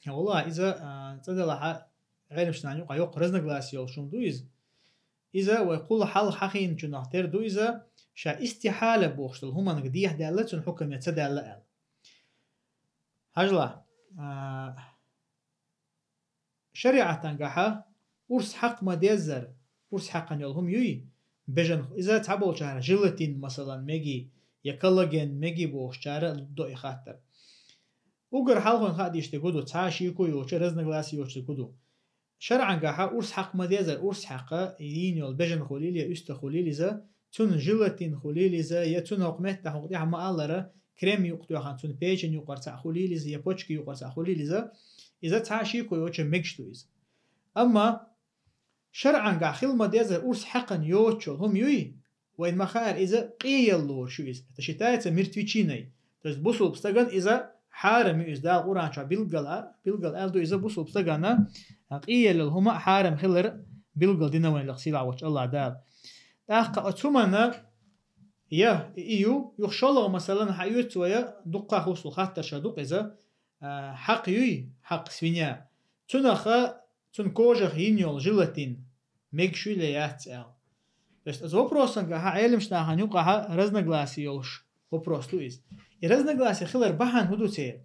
Speaker 1: والله إذا تدلها غير مش نعنيق يوق رزنا غلاسيول شون دو إذا ويقول حال حقين جناحتر دو إذا شا استحالة بوشتل هما نقديه دالتون حكم يتدال أل هجلا شريعة تنقحة أرس حق ما ديزر أرس حقا يلهم يوي بجن إذا تعبول شهر جلتين مثلا ميجي يكالجين ميجي بوش شهر دو إخاتر وقر حالهم خاديش تقودو تعاشيكو يوش رزنا غلاسي يوش تقودو شرعا قاحا أرس حق ما ديزر أرس حقا يينيول بجن خليلي أست خليلي زا تون جلتين خليلي زا يا تون أقمت تحقق دي عما ألرا كريم يقطو خان تون بيجن يقر تاع خليلي زا يا بوچك يقر تاع خليلي زا إذا تعاشيكو يوش ميكشتو إز أما شرعا قا خل ما ديزر أرس حقا يوشو هم يوي وين مخار إذا قيل لور شو إز تشتايت مرتويتشيني تس بوصل بستغن إذا حارم إزدال قرآن شا بلغل ألدو إذا بوصل بستغن قيل هما حارم خلر بلغل دينوين لغسيل عوش الله دال أخا أتومنا يا إيو يخشالله مثلا حيوت ويا دقا خوصل خاطر شادوق إذا حق يوي حق سوينيا تنخا تنكوجه هينيول جلتين ميكشوي ليات أل بس از وپروسن ها علم شناها نيوقها رزنا غلاسي يولش وپروستو إز رزنا غلاسي خلر بحان هدو تير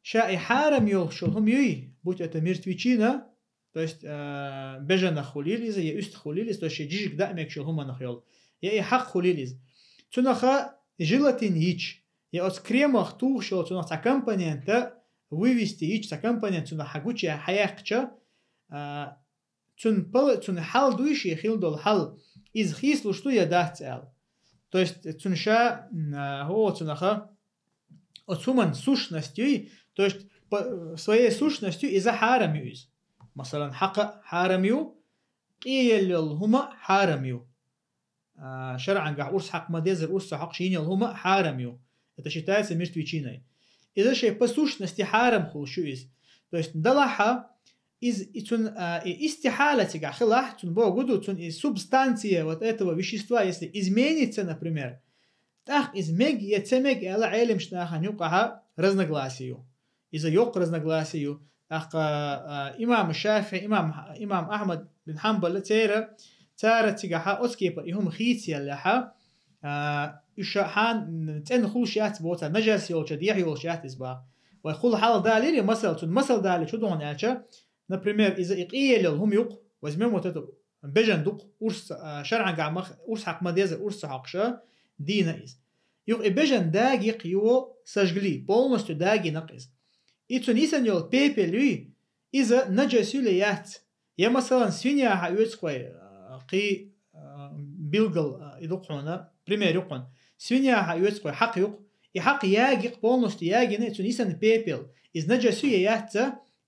Speaker 1: شاي حارم يولش هم يوي بوت اتمرتويچينا то есть بجنا خليليز يا است خليليز то есть جيجك دائمك شو هم نخيول يا حق خليليز تنخا جيلاتين ييش يا اس كريمخ توخ شو تنخ كومبوننت ويفيستي ييش كومبوننت تنخ حقوچي حياقچا تن حال دويشي خيل دول حال из хислу что я дател то есть тунша هو тунха отсуман сущностью то есть своей сущностью из-за харамю مثلا حق حارميو قيل هما حارميو شرعا قاع أرس حق ما ديزر أرس حق شيني هما حارميو это считается мертвечиной إذا شيء посущности حارم خو شو إز то есть دلحا из истихала тига хилах тун богуду тун из субстанция вот этого вещества если изменится например так измег яцемег ала илм шнаха нюкаха разногласию из-за ёк разногласию имам Шафи имам Ахмад бин Хамбал тера тига оскепа يهم خيتيا لها يشحان تن خلشات بوتا نجاس يولش ديح يولشات إزبا ويقول حال داليري مثل دالي شو دون يالشا например إذا إقيل هم يق возьмем вот это بجن دق أرس شرعا قاع أرس حق مديز أرس حقشة دينا إز يق بجن داقيق يو سجلي полностью داقي نقص إتو نيسان يول بيبي لي إذا نجاسو ليات يا مثلا سوينيا حيوتسكوي قي بيلغل يدقونا пример يقون سوينيا حيوتسكوي حق يق يحق ياقيق полностью ياقي نيتو نيسان بيبل إذ نجاسو يات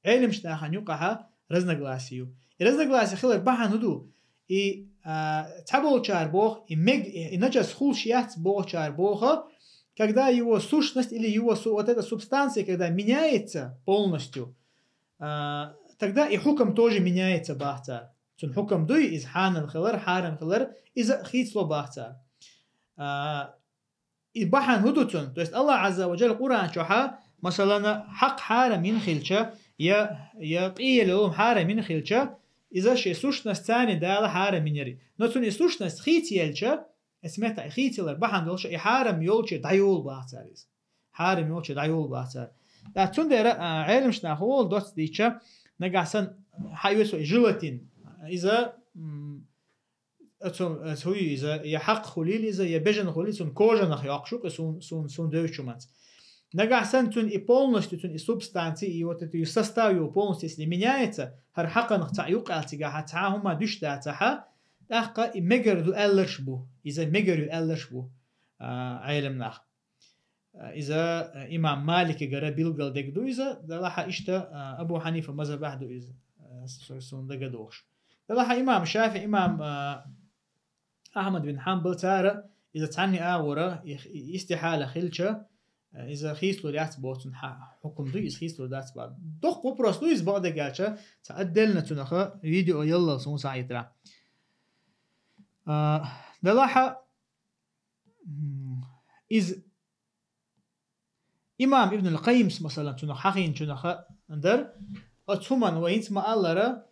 Speaker 1: علم شناها نيوقها разногласию. И разногласия хилер бахан худу. И табол чар бог, и начас хулшият бог чар бога, когда его сущность или его вот эта субстанция, когда меняется полностью, тогда и хукам тоже меняется бахтар. Тун хукам дуй из ханан хилер, харам хилер, из хитсло бахтар. И бахан худу тун. То есть Аллах Азза ва Джаль Куран чоха, مثلا حق حارم ينخلشة يا قيل لهم حارم ينخلشة إذا شيء سوشنا ستاني دال حارم ينري نتوني سوشنا سخيت يلشة اسمتا خيتلر بحن دولش يحارم يولش دايول باعتاريز حارم يولش دايول باعتار دا تندر علمش ناخول دوت ديتشا نقاسن حيوسو جيلاتين اذا هوي اذا يحق خليل اذا يبجن خليل سون كوجا نخ يقشوق سون دوشمات نقاسن تون и полностью тун и субстанции и вот это состав его полностью если меняется هر حقا نقطع يقعتيغا حتاهما دشتاتها داقا ميغردو الرشبو اذا ميغرو الرشبو علم نخ إذا إمام مالك جرى بيلقل دقدو إذا دلها إشتا أبو حنيفة مذهب بعده إذا سون دقدوش دلها إمام شافعي إمام أحمد بن حنبل تارة إذا تعني آورة استحالة خلشة إذا خيسلو دات بوتن حكم دو إذا خيسلو دات بعد دوخ وبرس دو إذا بعد قالشة تعدلنا تنخا فيديو يلا سون سايترا دلها إذا إمام ابن القيم مثلا تنخ حقين تنخ اندر اتومن وينت ما الله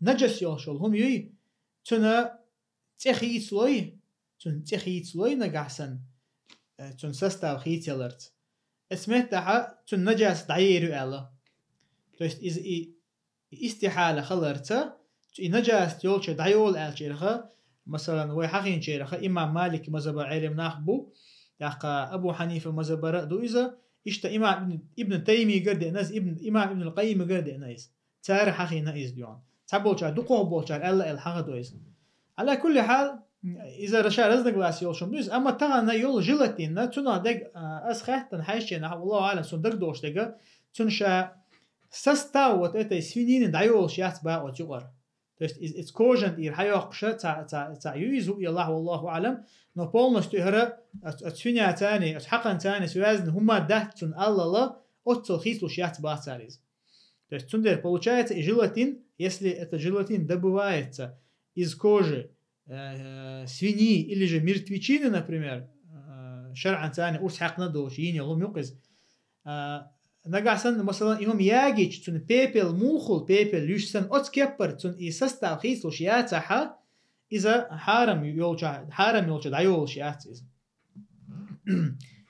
Speaker 1: نجس يوشل هم يي تنا تخيتلوي تن تخيتلوي نجحسن تن سستاو خيتلرت اسمتها تن نجس دايرو الله то есть из استحاله خلرت نجس يولش دايول الشيرخه مثلا وي حقين شيرخه امام مالك مذهب علم ناخبو ياقا أبو حنيفة مزبرة دو إذا إشتا إمام ابن تيمية قرد ناس إمام ابن القيم قرد ناس تار حقي ناس ديون تبولشار دقوه بولشار ألا الحق دو إذا على كل حال إذا رشا رزق لاس يولشم دو إذا أما تغانا يول جلتين تنا دق أسخطن حيشينا والله أعلم سن دق دوش دقا تنشا سستاوت إتا سفينين دايول شيات با وتيغر то есть из кожен ир хайоқша та юизу и Allah والله أعلم но полностью هره أتفنيا تاني أتحقن تاني связаны هما дахтун Аллах от хислуш ят бацарис. То есть тундер получается и желатин, если этот желатин добывается из кожи свиньи или же мертвечины, например, шар'ан тани урсхақна дош йини лум юқиз نجاسن مثلا يوم ياجيش تون بيبل موخل بيبل ليشسن أتكبر تون إسستاو خيسلو شياتها إذا حرام يولش دايول شيات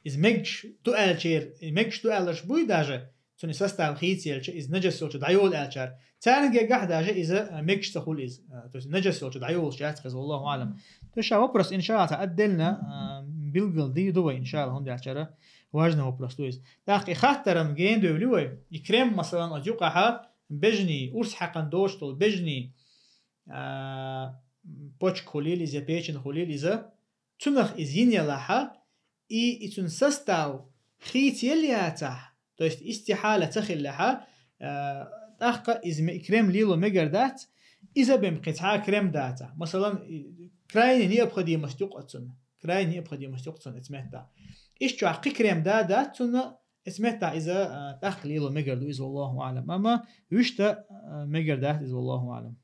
Speaker 1: إذا مجش تو ألشير مجش تو ألش بوي داجة تون إسستاو خيسيلش إذا نجس يولش دايول ألشر تاني جه داجة إذا مجش تقول إذا تو نجس يولش دايول شيات خز والله أعلم تشا وبرس إن شاء الله تعدلنا بيلقل دي دوي إن شاء الله هندي أشرة واجنه وبرستويز داقي خاطرن جين دولوي يكرم مثلا أجوقها بجني أرس حقن دوشتل بجني بوش خليل إذا بيشن خليل إذا تنخ إزين يلاها إي تن سستاو خيت يلياته то есть استحالة تخلها داقة إذا إكرم ليلو مجردات إذا بمقطعة كرم داتا مثلا كراين يبخدي مستوقتن كراين يبخدي مستوقتن اسمه إيش جو حقي كريم دات تنا اسمتها إذا تخليله مجرد إذا والله أعلم أما وش تا مجردات إذا والله أعلم